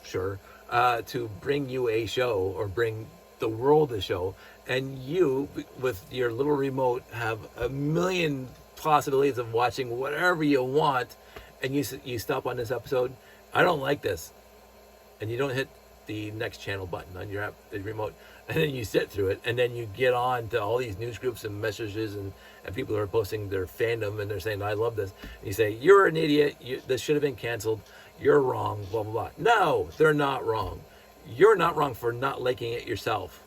sure, to bring you a show or bring the world a show. And you, with your little remote, have a million possibilities of watching whatever you want. And you stop on this episode. I don't like this. And you don't hit the next channel button on your app, the remote, and then you sit through it, and then you get on to all these news groups and messages and people who are posting their fandom, and they're saying, I love this. And you say, you're an idiot. This should have been canceled. You're wrong, blah, blah, blah. No, they're not wrong. You're not wrong for not liking it yourself,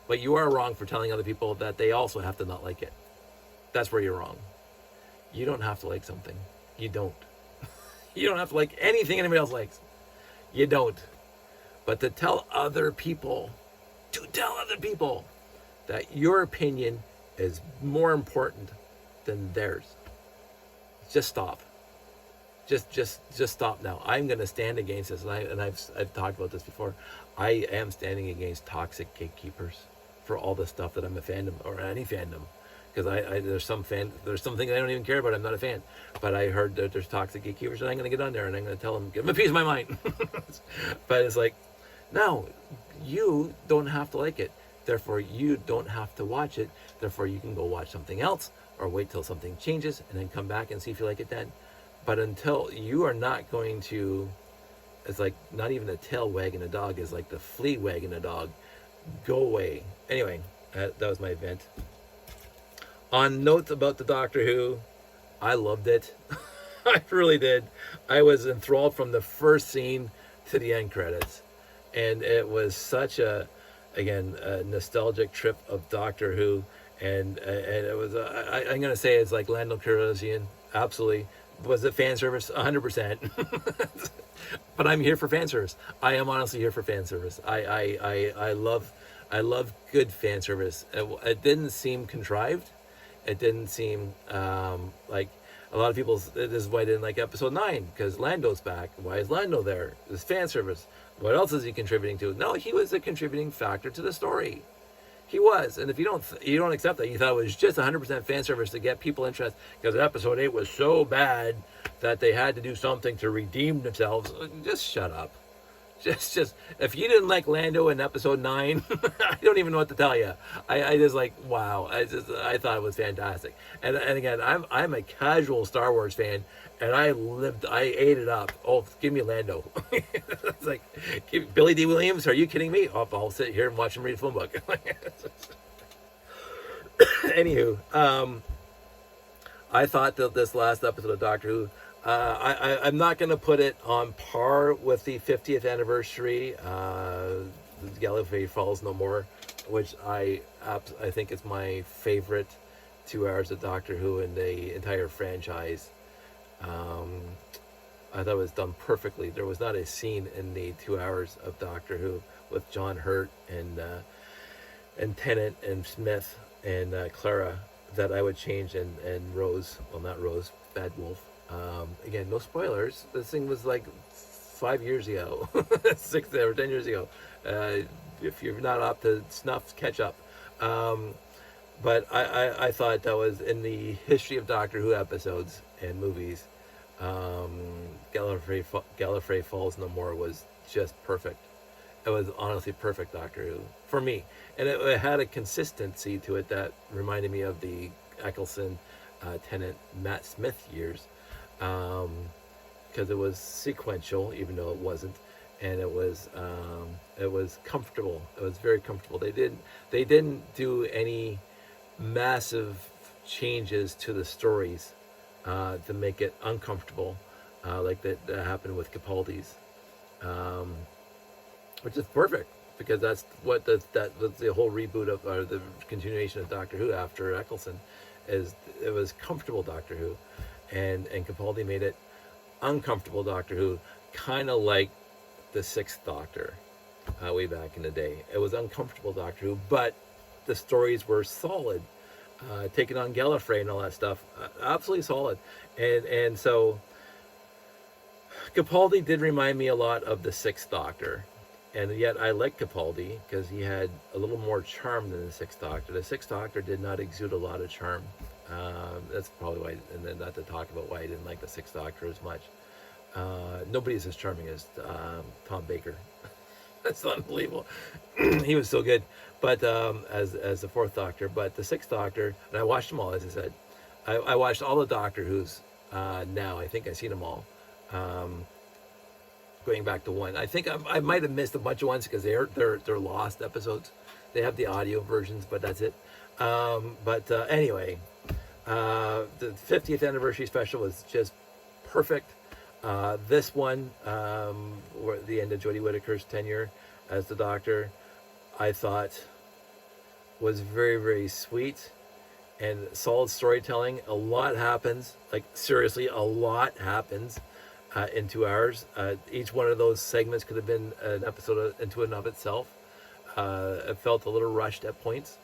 but you are wrong for telling other people that they also have to not like it. That's where you're wrong. You don't have to like something. You don't. You don't have to like anything anybody else likes. You don't. But to tell other people that your opinion is more important than theirs, just stop. Just stop now. I'm going to stand against this, and I've talked about this before. I am standing against toxic gatekeepers for all the stuff that I'm a fandom, or any fandom, because there's some things I don't even care about. I'm not a fan, but I heard that there's toxic gatekeepers, and I'm going to get on there and I'm going to tell them, give them a piece of my mind. But it's like, no, you don't have to like it. Therefore, you don't have to watch it. Therefore, you can go watch something else, or wait till something changes and then come back and see if you like it then. But until you are not going to, it's like not even a tail wagging a dog, is like the flea wagging a dog. Go away. Anyway, that was my vent. On notes about the Doctor Who, I loved it. I really did. I was enthralled from the first scene to the end credits. And it was such a nostalgic trip of Doctor Who. And it was, I'm going to say it's like Lando Calrissian. Absolutely. Was it fan service? 100%. But I'm here for fan service. I am honestly here for fan service. I love good fan service. It didn't seem contrived. It didn't seem like a lot of people. This is why I didn't like episode 9, because Lando's back. Why is Lando there? It's fan service. What else is he contributing to? No, he was a contributing factor to the story. He was, and if you don't accept that, you thought it was just 100% fan service to get people interested, because episode 8 was so bad that they had to do something to redeem themselves. Just shut up. Just if you didn't like Lando in episode 9, I don't even know what to tell you. I just like, wow. I thought it was fantastic. And again, I'm a casual Star Wars fan, and I ate it up. Oh, give me Lando. It's like, Billy D. Williams, are you kidding me? Oh, I'll sit here and watch him read a phone book. Anywho, I thought that this last episode of Doctor Who, I'm not going to put it on par with the 50th anniversary, Gallifrey Falls No More, which I think is my favorite 2 hours of Doctor Who in the entire franchise. I thought it was done perfectly. There was not a scene in the 2 hours of Doctor Who with John Hurt and Tennant and Smith and Clara that I would change, and Rose, well, not Rose, Bad Wolf. Again, no spoilers. This thing was like 5 years ago, 6 or 10 years ago. If you're not up to snuff, catch up. But I thought that was in the history of Doctor Who episodes and movies. Gallifrey Falls No More was just perfect. It was honestly perfect Doctor Who for me, and it had a consistency to it that reminded me of the Eccleston, Tennant, Matt Smith years. Because it was sequential, even though it wasn't, and it was comfortable. It was very comfortable. They didn't do any massive changes to the stories to make it uncomfortable, like that happened with Capaldi's, which is perfect, because that's what that was the whole reboot of, or the continuation of Doctor Who after Eccleston. It was comfortable Doctor Who. And Capaldi made it uncomfortable Doctor Who, kind of like the Sixth Doctor way back in the day. It was uncomfortable Doctor Who, but the stories were solid. Taking on Gallifrey and all that stuff, absolutely solid. And so Capaldi did remind me a lot of the Sixth Doctor. And yet I like Capaldi because he had a little more charm than the Sixth Doctor. The Sixth Doctor did not exude a lot of charm. That's probably why, and then not to talk about why I didn't like the Sixth Doctor as much. Nobody's as charming as Tom Baker. That's unbelievable. He was so good, but as the Fourth Doctor. But the Sixth Doctor, and I watched them all, as I said. I watched all the Doctor Who's now. I think I've seen them all. going back to one. I think I might have missed a bunch of ones because they're lost episodes. They have the audio versions, but that's it. But anyway, the 50th anniversary special was just perfect. This one, or the end of Jodie Whittaker's tenure as the Doctor, I thought was very, very sweet and solid storytelling. A lot happens, like seriously, a lot happens in 2 hours. Each one of those segments could have been an episode into and of itself. It felt a little rushed at points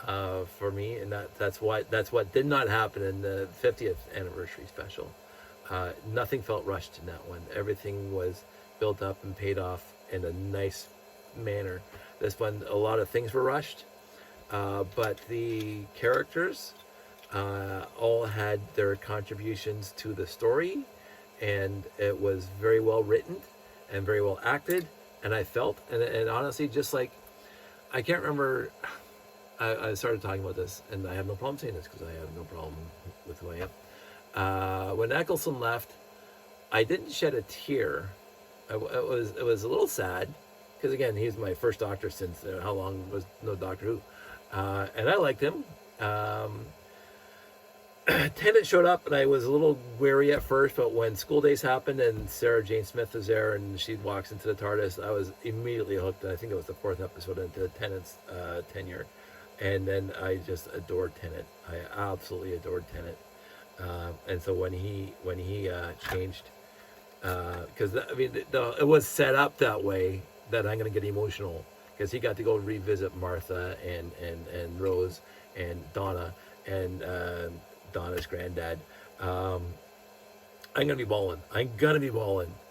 for me, and that's what did not happen in the 50th anniversary special. Nothing felt rushed in that one. Everything was built up and paid off in a nice manner. This one, a lot of things were rushed, but the characters all had their contributions to the story, and it was very well written and very well acted. And I felt, and honestly, just like, I can't remember, I started talking about this, and I have no problem saying this because I have no problem with who I am. When Eccleston left, I didn't shed a tear. It was a little sad because, again, he's my first Doctor since how long was no Doctor Who, and I liked him. Tennant showed up, and I was a little wary at first, but when School Days happened and Sarah Jane Smith was there and she walks into the TARDIS, I was immediately hooked. I think it was the 4th episode into Tennant's tenure, and then I just adored Tennant. I absolutely adored Tennant. And so when he changed, because I mean, it was set up that way that I'm going to get emotional because he got to go revisit Martha and Rose and Donna and Donna's granddad. I'm gonna be bawling.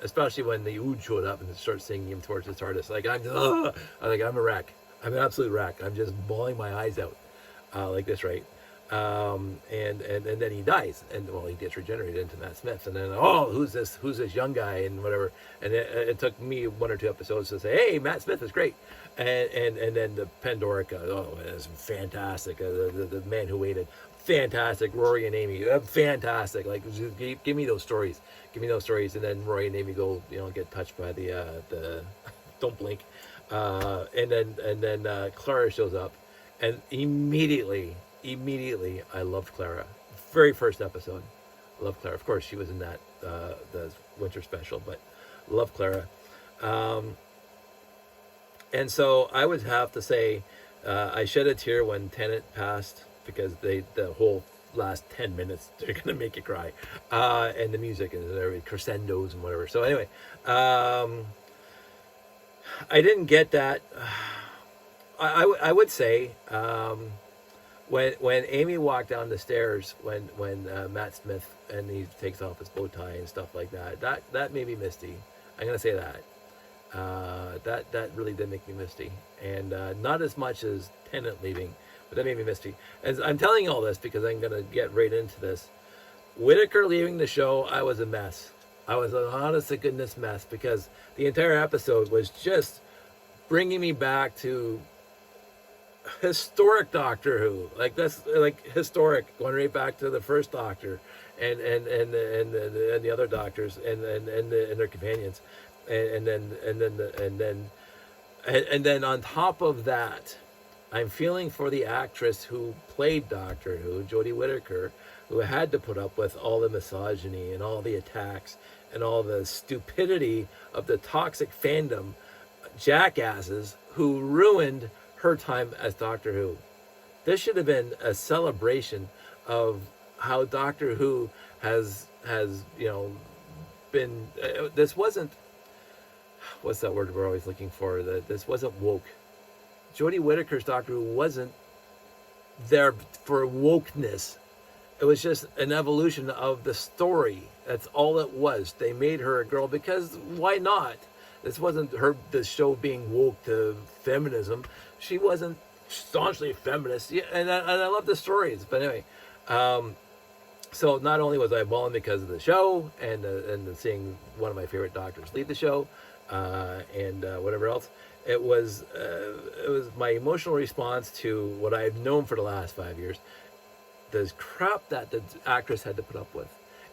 Especially when the Ood showed up and started singing him towards the TARDIS. Like I'm a wreck. I'm an absolute wreck. I'm just bawling my eyes out like this, right? And then he dies, and well, he gets regenerated into Matt Smith, and then who's this young guy and whatever, and it took me 1 or 2 episodes to say, hey, Matt Smith is great, and then the Pandorica, it's fantastic, the Man Who Waited, fantastic, Rory and Amy, fantastic, like give me those stories, and then Rory and Amy go, get touched by the don't blink, and then Clara shows up, and immediately I loved Clara. Very first episode, I loved Clara. Of course, she was in that the winter special, but loved Clara. And so I would have to say I shed a tear when Tennant passed because the whole last 10 minutes they're gonna make you cry, and the music and the crescendos and whatever. So anyway, I didn't get that. I would say. When Amy walked down the stairs, when Matt Smith and he takes off his bow tie and stuff like that made me misty. I'm gonna say that. That really did make me misty, and not as much as Tennant leaving, but that made me misty. And I'm telling you all this because I'm gonna get right into this. Whittaker leaving the show, I was a mess. I was an honest to goodness mess because the entire episode was just bringing me back to historic Doctor Who, like that's like historic, going right back to the first Doctor and the other Doctors and their companions, and then on top of that, I'm feeling for the actress who played Doctor Who, Jodie Whittaker, who had to put up with all the misogyny and all the attacks and all the stupidity of the toxic fandom jackasses who ruined her time as Doctor Who. This should have been a celebration of how Doctor Who has been. This wasn't. What's that word we're always looking for? That this wasn't woke. Jodie Whittaker's Doctor Who wasn't there for wokeness. It was just an evolution of the story. That's all it was. They made her a girl because why not? This wasn't the show being woke to feminism. She wasn't staunchly feminist. Yeah, and I love the stories. But anyway, so not only was I bawling because of the show and seeing one of my favorite Doctors leave the show, and whatever else, it was my emotional response to what I've known for the last 5 years. The crap that the actress had to put up with,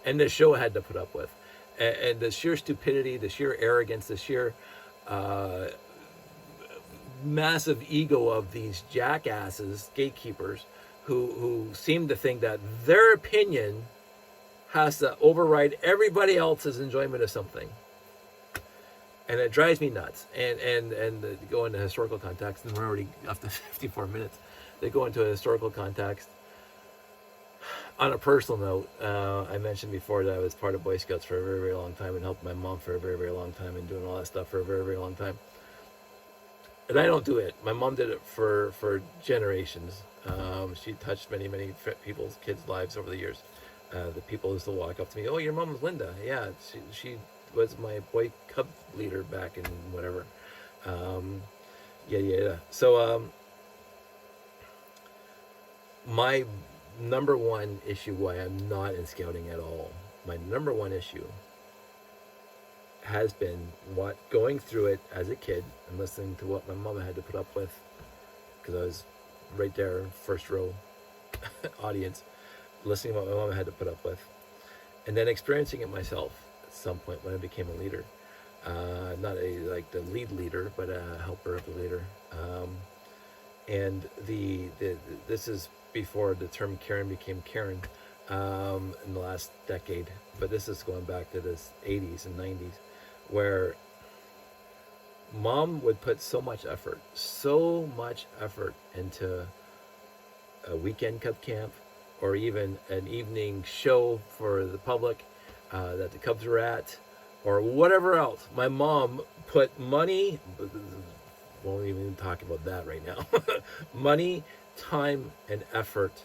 and the show had to put up with. and the sheer stupidity, the sheer arrogance, the sheer massive ego of these jackasses, gatekeepers, who seem to think that their opinion has to override everybody else's enjoyment of something. And it drives me nuts. And go into historical context, and we're already up to 54 minutes. They go into a historical context. On a personal note, I mentioned before that I was part of Boy Scouts for a very, very long time and helped my mom for a very, very long time and doing all that stuff for a very, very long time. And I don't do it. My mom did it for generations. She touched many, many people's kids' lives over the years. The people used to walk up to me, "Oh, your mom was Linda." Yeah, she was my boy cub leader back in whatever. Yeah. So my number one issue why I'm not in scouting at all, my number one issue has been what going through it as a kid and listening to what my mama had to put up with, because I was right there, first row audience, listening to what my mama had to put up with, and then experiencing it myself at some point when I became a leader. Not like the lead leader, but a helper of the leader. And this is before the term Karen became Karen in the last decade, but this is going back to the 80s and 90s, where mom would put so much effort into a weekend cub camp, or even an evening show for the public that the Cubs were at, or whatever else. My mom put money, won't even talk about that right now, money, time, and effort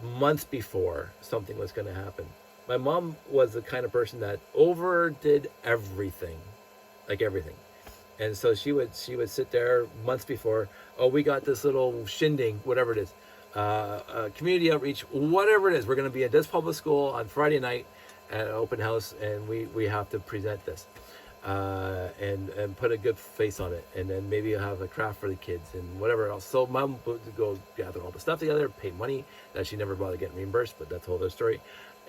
months before something was going to happen. My mom was the kind of person that overdid everything, like everything. And so she would sit there months before, "Oh, we got this little shindig, whatever it is, community outreach, whatever it is. We're going to be at this public school on Friday night at an open house, and we have to present this, and put a good face on it, and then maybe have a craft for the kids and whatever else." So mom would go gather all the stuff together, pay money that she never bothered getting reimbursed, but that's a whole other story.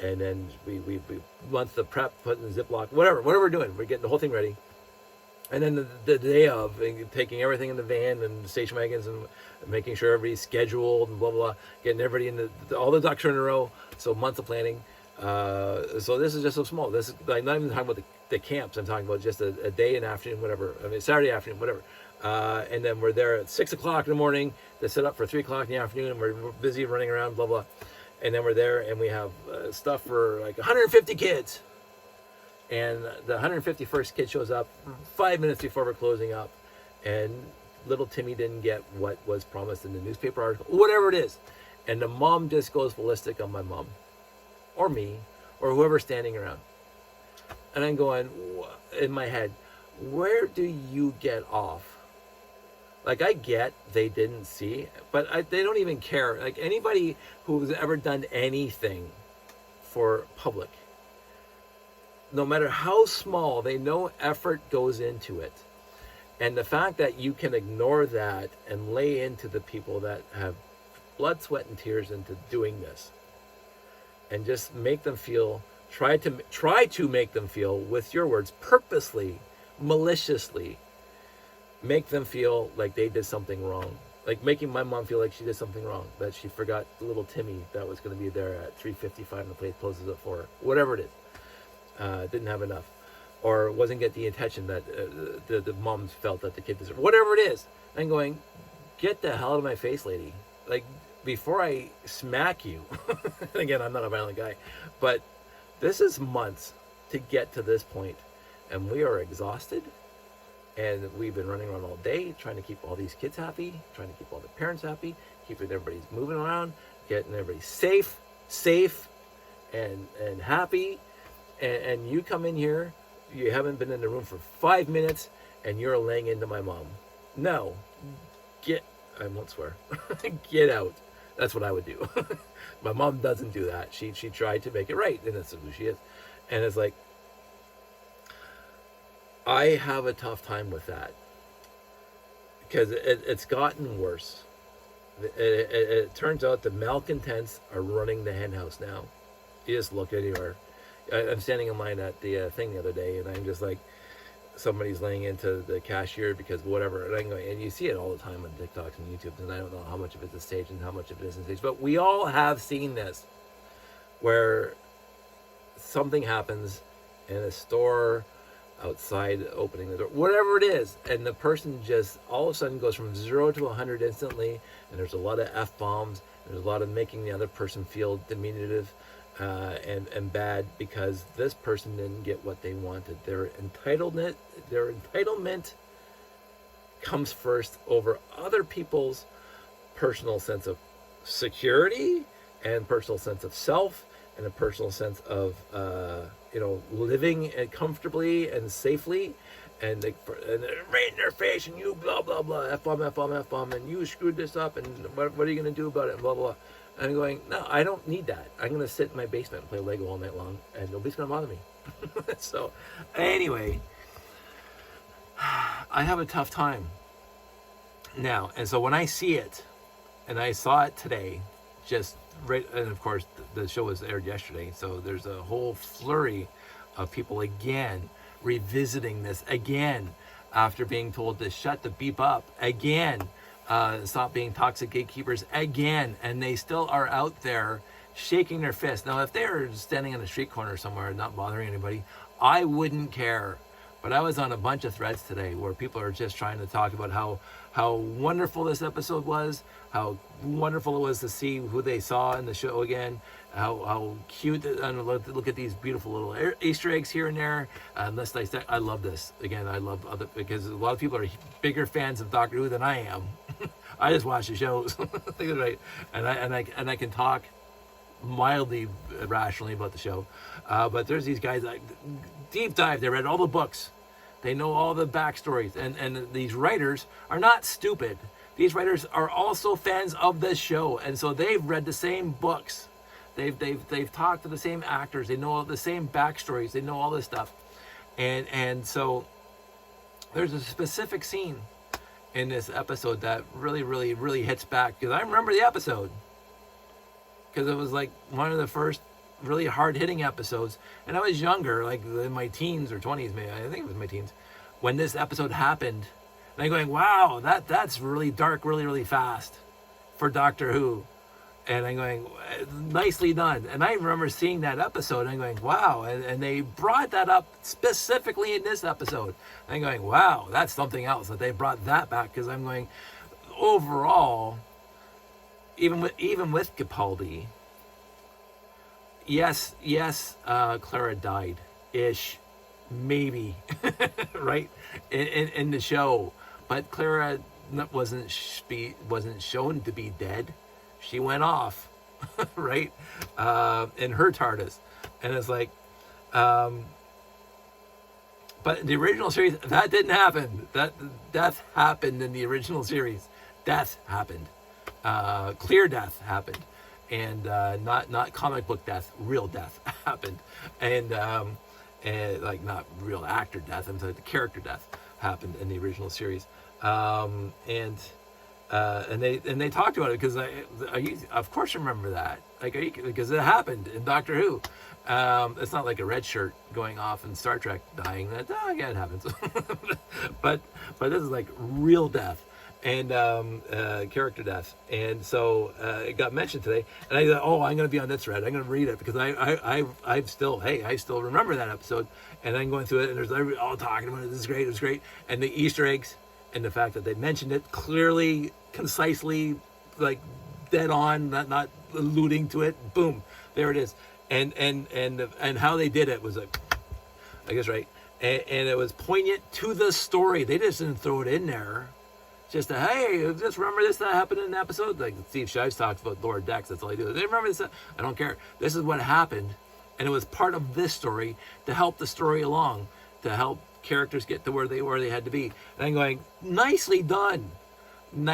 And then we once the prep, put in the Ziploc, whatever we're doing, we're getting the whole thing ready. And then the day of, taking everything in the van and station wagons and making sure everybody's scheduled and blah, blah, blah, getting everybody in all the ducks are in a row. So months of planning. So this is just so small. This is, I'm not even talking about the camps. I'm talking about just a day and afternoon, whatever. I mean, Saturday afternoon, whatever. And then we're there at 6 o'clock in the morning to set up for 3 o'clock in the afternoon. And we're busy running around, blah, blah. And then we're there and we have stuff for like 150 kids. And the 151st kid shows up 5 minutes before we're closing up, and little Timmy didn't get what was promised in the newspaper article, whatever it is. And the mom just goes ballistic on my mom, or me, or whoever's standing around. And I'm going, in my head, where do you get off? Like, I get they didn't see, but they don't even care. Like, anybody who's ever done anything for public, no matter how small, they know effort goes into it. And the fact that you can ignore that and lay into the people that have blood, sweat, and tears into doing this, and just make them feel, try to make them feel, with your words, purposely, maliciously, make them feel like they did something wrong. Like making my mom feel like she did something wrong, that she forgot the little Timmy that was going to be there at 3:55 and the place closes at 4, whatever it is. Didn't have enough, or wasn't get the attention that the moms felt that the kid deserved, whatever it is. I'm going, get the hell out of my face, lady. Like, before I smack you. Again, I'm not a violent guy, but this is months to get to this point, and we are exhausted, and we've been running around all day trying to keep all these kids happy, trying to keep all the parents happy, keeping everybody's moving around, getting everybody safe and happy. And you come in here, you haven't been in the room for 5 minutes, and you're laying into my mom. No, I won't swear, get out. That's what I would do. My mom doesn't do that. She tried to make it right, and that's who she is. And it's like, I have a tough time with that, because it's gotten worse. It turns out the malcontents are running the hen house now. You just look anywhere. I'm standing in line at the thing the other day, and I'm just like, somebody's laying into the cashier because whatever, and I'm going, and you see it all the time on TikToks and YouTube, and I don't know how much of it's a stage and how much of it isn't stage, but we all have seen this, where something happens in a store, outside opening the door, whatever it is, and the person just all of a sudden goes from 0 to 100 instantly, and there's a lot of F-bombs, there's a lot of making the other person feel diminutive and bad because this person didn't get what they wanted. Their entitlement comes first over other people's personal sense of security and personal sense of self and a personal sense of living comfortably and safely, and they're right in their face, and you blah blah blah, F-bomb, F-bomb, F-bomb, and you screwed this up, and what are you going to do about it, and blah blah. And I'm going, no, I don't need that. I'm going to sit in my basement and play Lego all night long, and nobody's going to bother me. So anyway, I have a tough time now, and so when I see it, and I saw it today, just right, and of course the show was aired yesterday, so there's a whole flurry of people again revisiting this again after being told to shut the beep up again, stop being toxic gatekeepers again, and they still are out there shaking their fist. Now, if they were standing on a street corner somewhere not bothering anybody, I wouldn't care. But I was on a bunch of threads today where people are just trying to talk about how wonderful this episode was, how wonderful it was to see who they saw in the show again, how cute, and look at these beautiful little Easter eggs here and there. I love this. Again, I love other, because a lot of people are bigger fans of Doctor Who than I am. I just watch the shows, right? And I can talk mildly rationally about the show, but there's these guys like deep dive. They read all the books. They know all the backstories, and these writers are not stupid. These writers are also fans of this show, and so they've read the same books. They've talked to the same actors. They know all the same backstories. They know all this stuff, and so there's a specific scene in this episode that really hits back, because I remember the episode because it was like one of the first really hard-hitting episodes, and I was younger, like in my teens or 20s, maybe. I think it was my teens when this episode happened, and I'm going, wow, that's really dark, really fast for Doctor Who. And I'm going, nicely done. And I remember seeing that episode, and I'm going, wow, and they brought that up specifically in this episode. And I'm going, wow, that's something else that they brought that back, because I'm going, overall, even with Capaldi, yes, Clara died ish, maybe, right, in the show, but Clara wasn't shown to be dead. She went off, right, in her TARDIS, and it's like, but in the original series that didn't happen. That death happened in the original series. Death happened, clear death happened. And not comic book death, real death happened, and like not real actor death. I'm saying the character death happened in the original series, and they talked about it, because I of course remember that, because it happened in Doctor Who. It's not like a red shirt going off in Star Trek dying. Yeah, it happens, but this is like real death. And character death, and so it got mentioned today, and I thought, oh, I'm going to be on this thread. I'm going to read it, because I still remember that episode, and I'm going through it, and there's all talking about it. This is great, it was great, and the Easter eggs, and the fact that they mentioned it clearly, concisely, like dead on, not alluding to it. Boom, there it is, and how they did it was like, I guess, right, and it was poignant to the story. They just didn't throw it in there. Just hey, just remember this that happened in the episode. Like Steve Shives talks about Lower Decks. That's all I do. They remember this. I don't care. This is what happened, and it was part of this story to help the story along, to help characters get to where they had to be. And I'm going, nicely done. And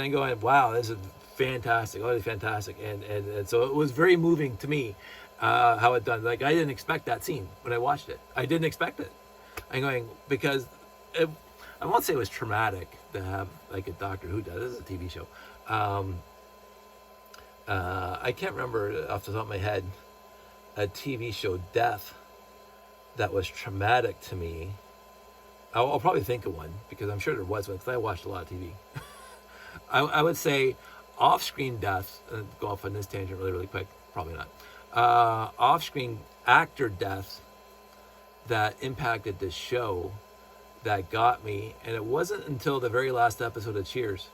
I'm going, wow, this is fantastic. Oh, it's fantastic. And so it was very moving to me, how it done. Like I didn't expect that scene when I watched it. I didn't expect it. I'm going, because I won't say it was traumatic to have like a Doctor Who death. This is a TV show. I can't remember off the top of my head a TV show death that was traumatic to me, I'll probably think of one because I'm sure there was one because I watched a lot of TV. I would say off-screen deaths, go off on this tangent really, really quick, probably not. Off-screen actor deaths that impacted this show that got me, and it wasn't until the very last episode of Cheers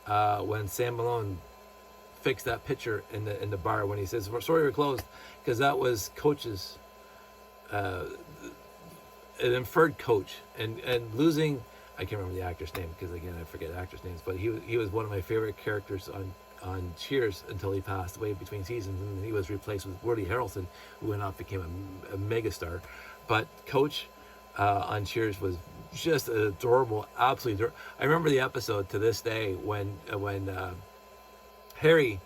when Sam Malone fixed that picture in the bar when he says, "Sorry, we're closed," because that was Coach's an inferred coach, and losing. I can't remember the actor's name because again I forget actors' names, but he was one of my favorite characters on Cheers until he passed away between seasons, and he was replaced with Woody Harrelson, who went off became a megastar. But Coach on Cheers was just adorable, absolutely adorable. I remember the episode to this day when Harry,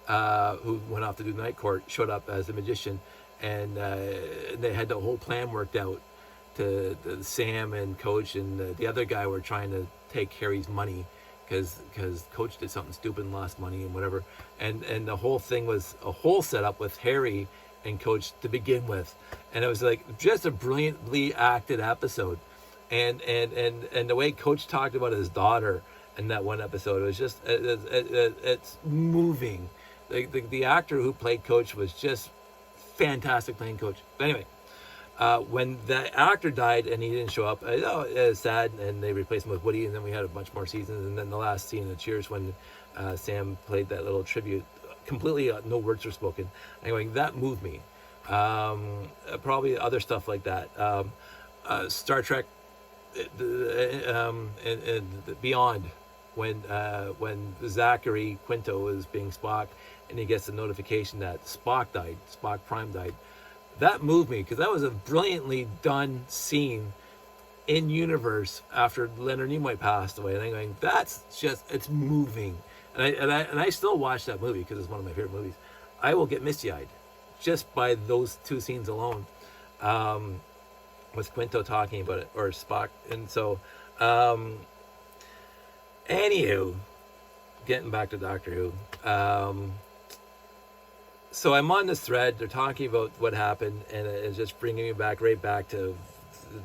who went off to do night court, showed up as a magician, and they had the whole plan worked out. To Sam and Coach and the other guy were trying to take Harry's money because Coach did something stupid and lost money and whatever, and the whole thing was a whole setup with Harry and Coach to begin with, and it was like just a brilliantly acted episode, and the way Coach talked about his daughter in that one episode, it was just it's moving. The actor who played Coach was just fantastic playing Coach. But anyway. When the actor died and he didn't show up, it was sad, and they replaced him with Woody, and then we had a bunch more seasons, and then the last scene of Cheers when Sam played that little tribute, completely no words were spoken. Anyway, that moved me. Probably other stuff like that. Star Trek and Beyond, when Zachary Quinto was being Spock, and he gets the notification that Spock Prime died. That moved me because that was a brilliantly done scene in universe after Leonard Nimoy passed away, and I'm going, that's just, it's moving, and I still watch that movie because it's one of my favorite movies. I will get misty-eyed just by those two scenes alone, with Quinto talking about it, or Spock. And so anywho, getting back to Doctor Who, so I'm on this thread. They're talking about what happened, and it's just bringing me right back to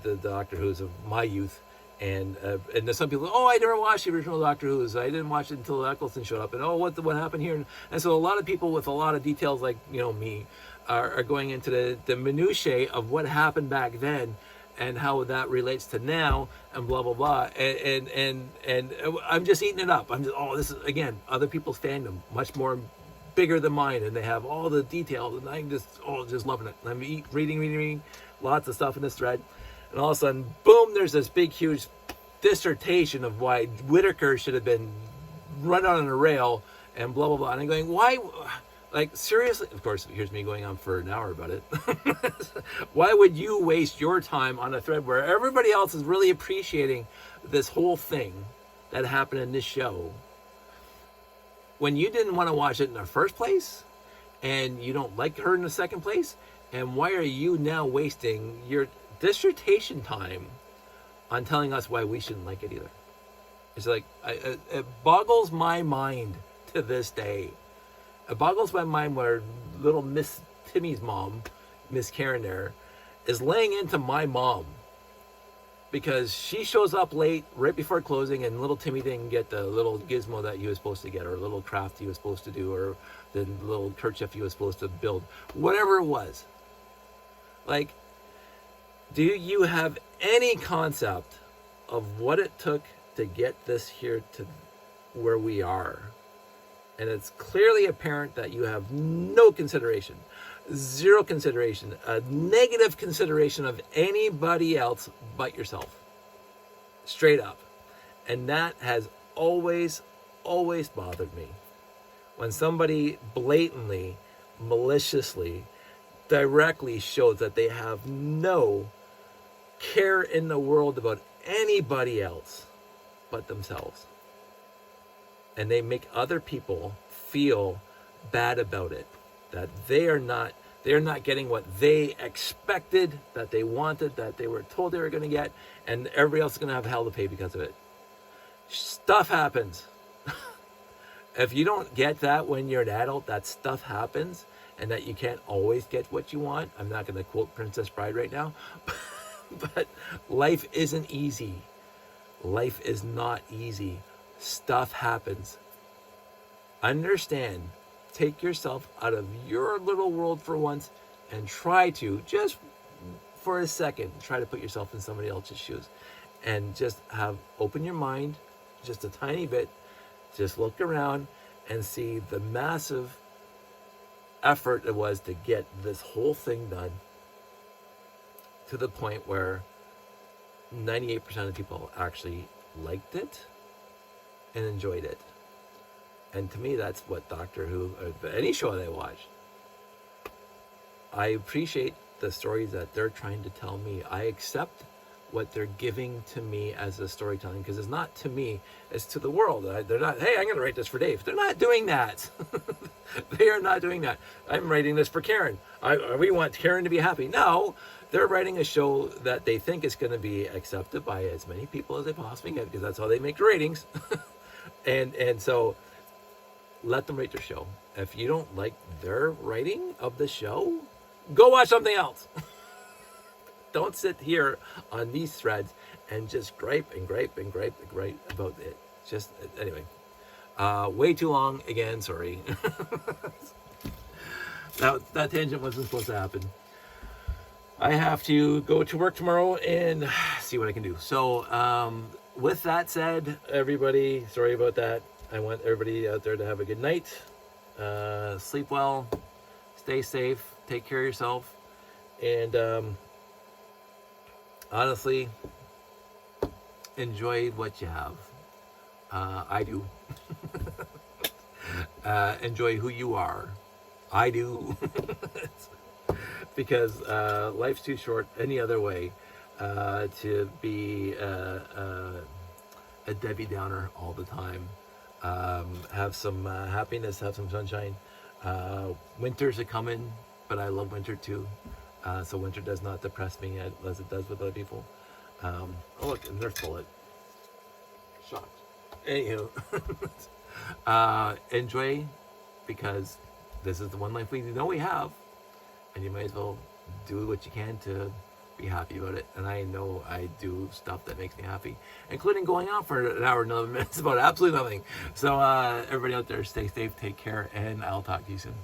the Doctor Who's of my youth. And there's some people, I never watched the original Doctor Who's. I didn't watch it until Eccleston showed up. And what happened here? And so a lot of people with a lot of details, like me, are going into the minutiae of what happened back then and how that relates to now, and blah blah blah. And I'm just eating it up. I'm just this is again other people's fandom, much more bigger than mine, and they have all the details, and I'm just loving it. I'm reading lots of stuff in this thread, and all of a sudden, boom, there's this big huge dissertation of why Whittaker should have been run on a rail and blah blah blah. And I'm going, why? Like, seriously? Of course, here's me going on for an hour about it. Why would you waste your time on a thread where everybody else is really appreciating this whole thing that happened in this show, when you didn't want to watch it in the first place, and you don't like her in the second place? And why are you now wasting your dissertation time on telling us why we shouldn't like it either? It's like, it boggles my mind to this day. It boggles my mind where little Miss Timmy's mom, Miss Karen there, is laying into my mom because she shows up late right before closing, and little Timmy didn't get the little gizmo that he was supposed to get, or a little craft he was supposed to do, or the little kerchief he was supposed to build, whatever it was. Like, do you have any concept of what it took to get this here to where we are? And it's clearly apparent that you have no consideration, zero consideration, a negative consideration of anybody else but yourself. Straight up. And that has always bothered me. When somebody blatantly, maliciously, directly shows that they have no care in the world about anybody else but themselves. And they make other people feel bad about it, that they're not getting what they expected, that they wanted, that they were told they were going to get, and everybody else is going to have hell to pay because of it. Stuff happens. If you don't get that when you're an adult, that stuff happens, and that you can't always get what you want. I'm not going to quote Princess Bride right now, but life isn't easy. Life is not easy. Stuff happens. Understand. Take yourself out of your little world for once and try to, just for a second, try to put yourself in somebody else's shoes. And just open your mind just a tiny bit. Just look around and see the massive effort it was to get this whole thing done, to the point where 98% of people actually liked it and enjoyed it. And to me, that's what Doctor Who, any show that I watch, I appreciate the stories that they're trying to tell me. I accept what they're giving to me as a storytelling, because it's not to me, it's to the world. They're not, hey, I'm going to write this for Dave. They're not doing that. They are not doing that. I'm writing this for Karen. We want Karen to be happy. No, they're writing a show that they think is going to be accepted by as many people as they possibly can, because that's how they make the ratings. and so let them write their show. If you don't like their writing of the show, go watch something else. Don't sit here on these threads and just gripe about it. Just, anyway. Way too long. Again, sorry. That tangent wasn't supposed to happen. I have to go to work tomorrow and see what I can do. So, with that said, everybody, sorry about that. I want everybody out there to have a good night. Sleep well. Stay safe. Take care of yourself. And honestly, enjoy what you have. I do. Enjoy who you are. I do. Because life's too short any other way to be a Debbie Downer all the time. Have some happiness, have some sunshine. Winters are coming, but I love winter too. So winter does not depress me as it does with other people. Oh look, a Nerf bullet. Shocked. Anywho, enjoy, because this is the one life we know we have, and you might as well do what you can to be happy about it. And I know I do stuff that makes me happy, including going out for an hour and 11 minutes about absolutely nothing. So everybody out there, stay safe, take care, and I'll talk to you soon.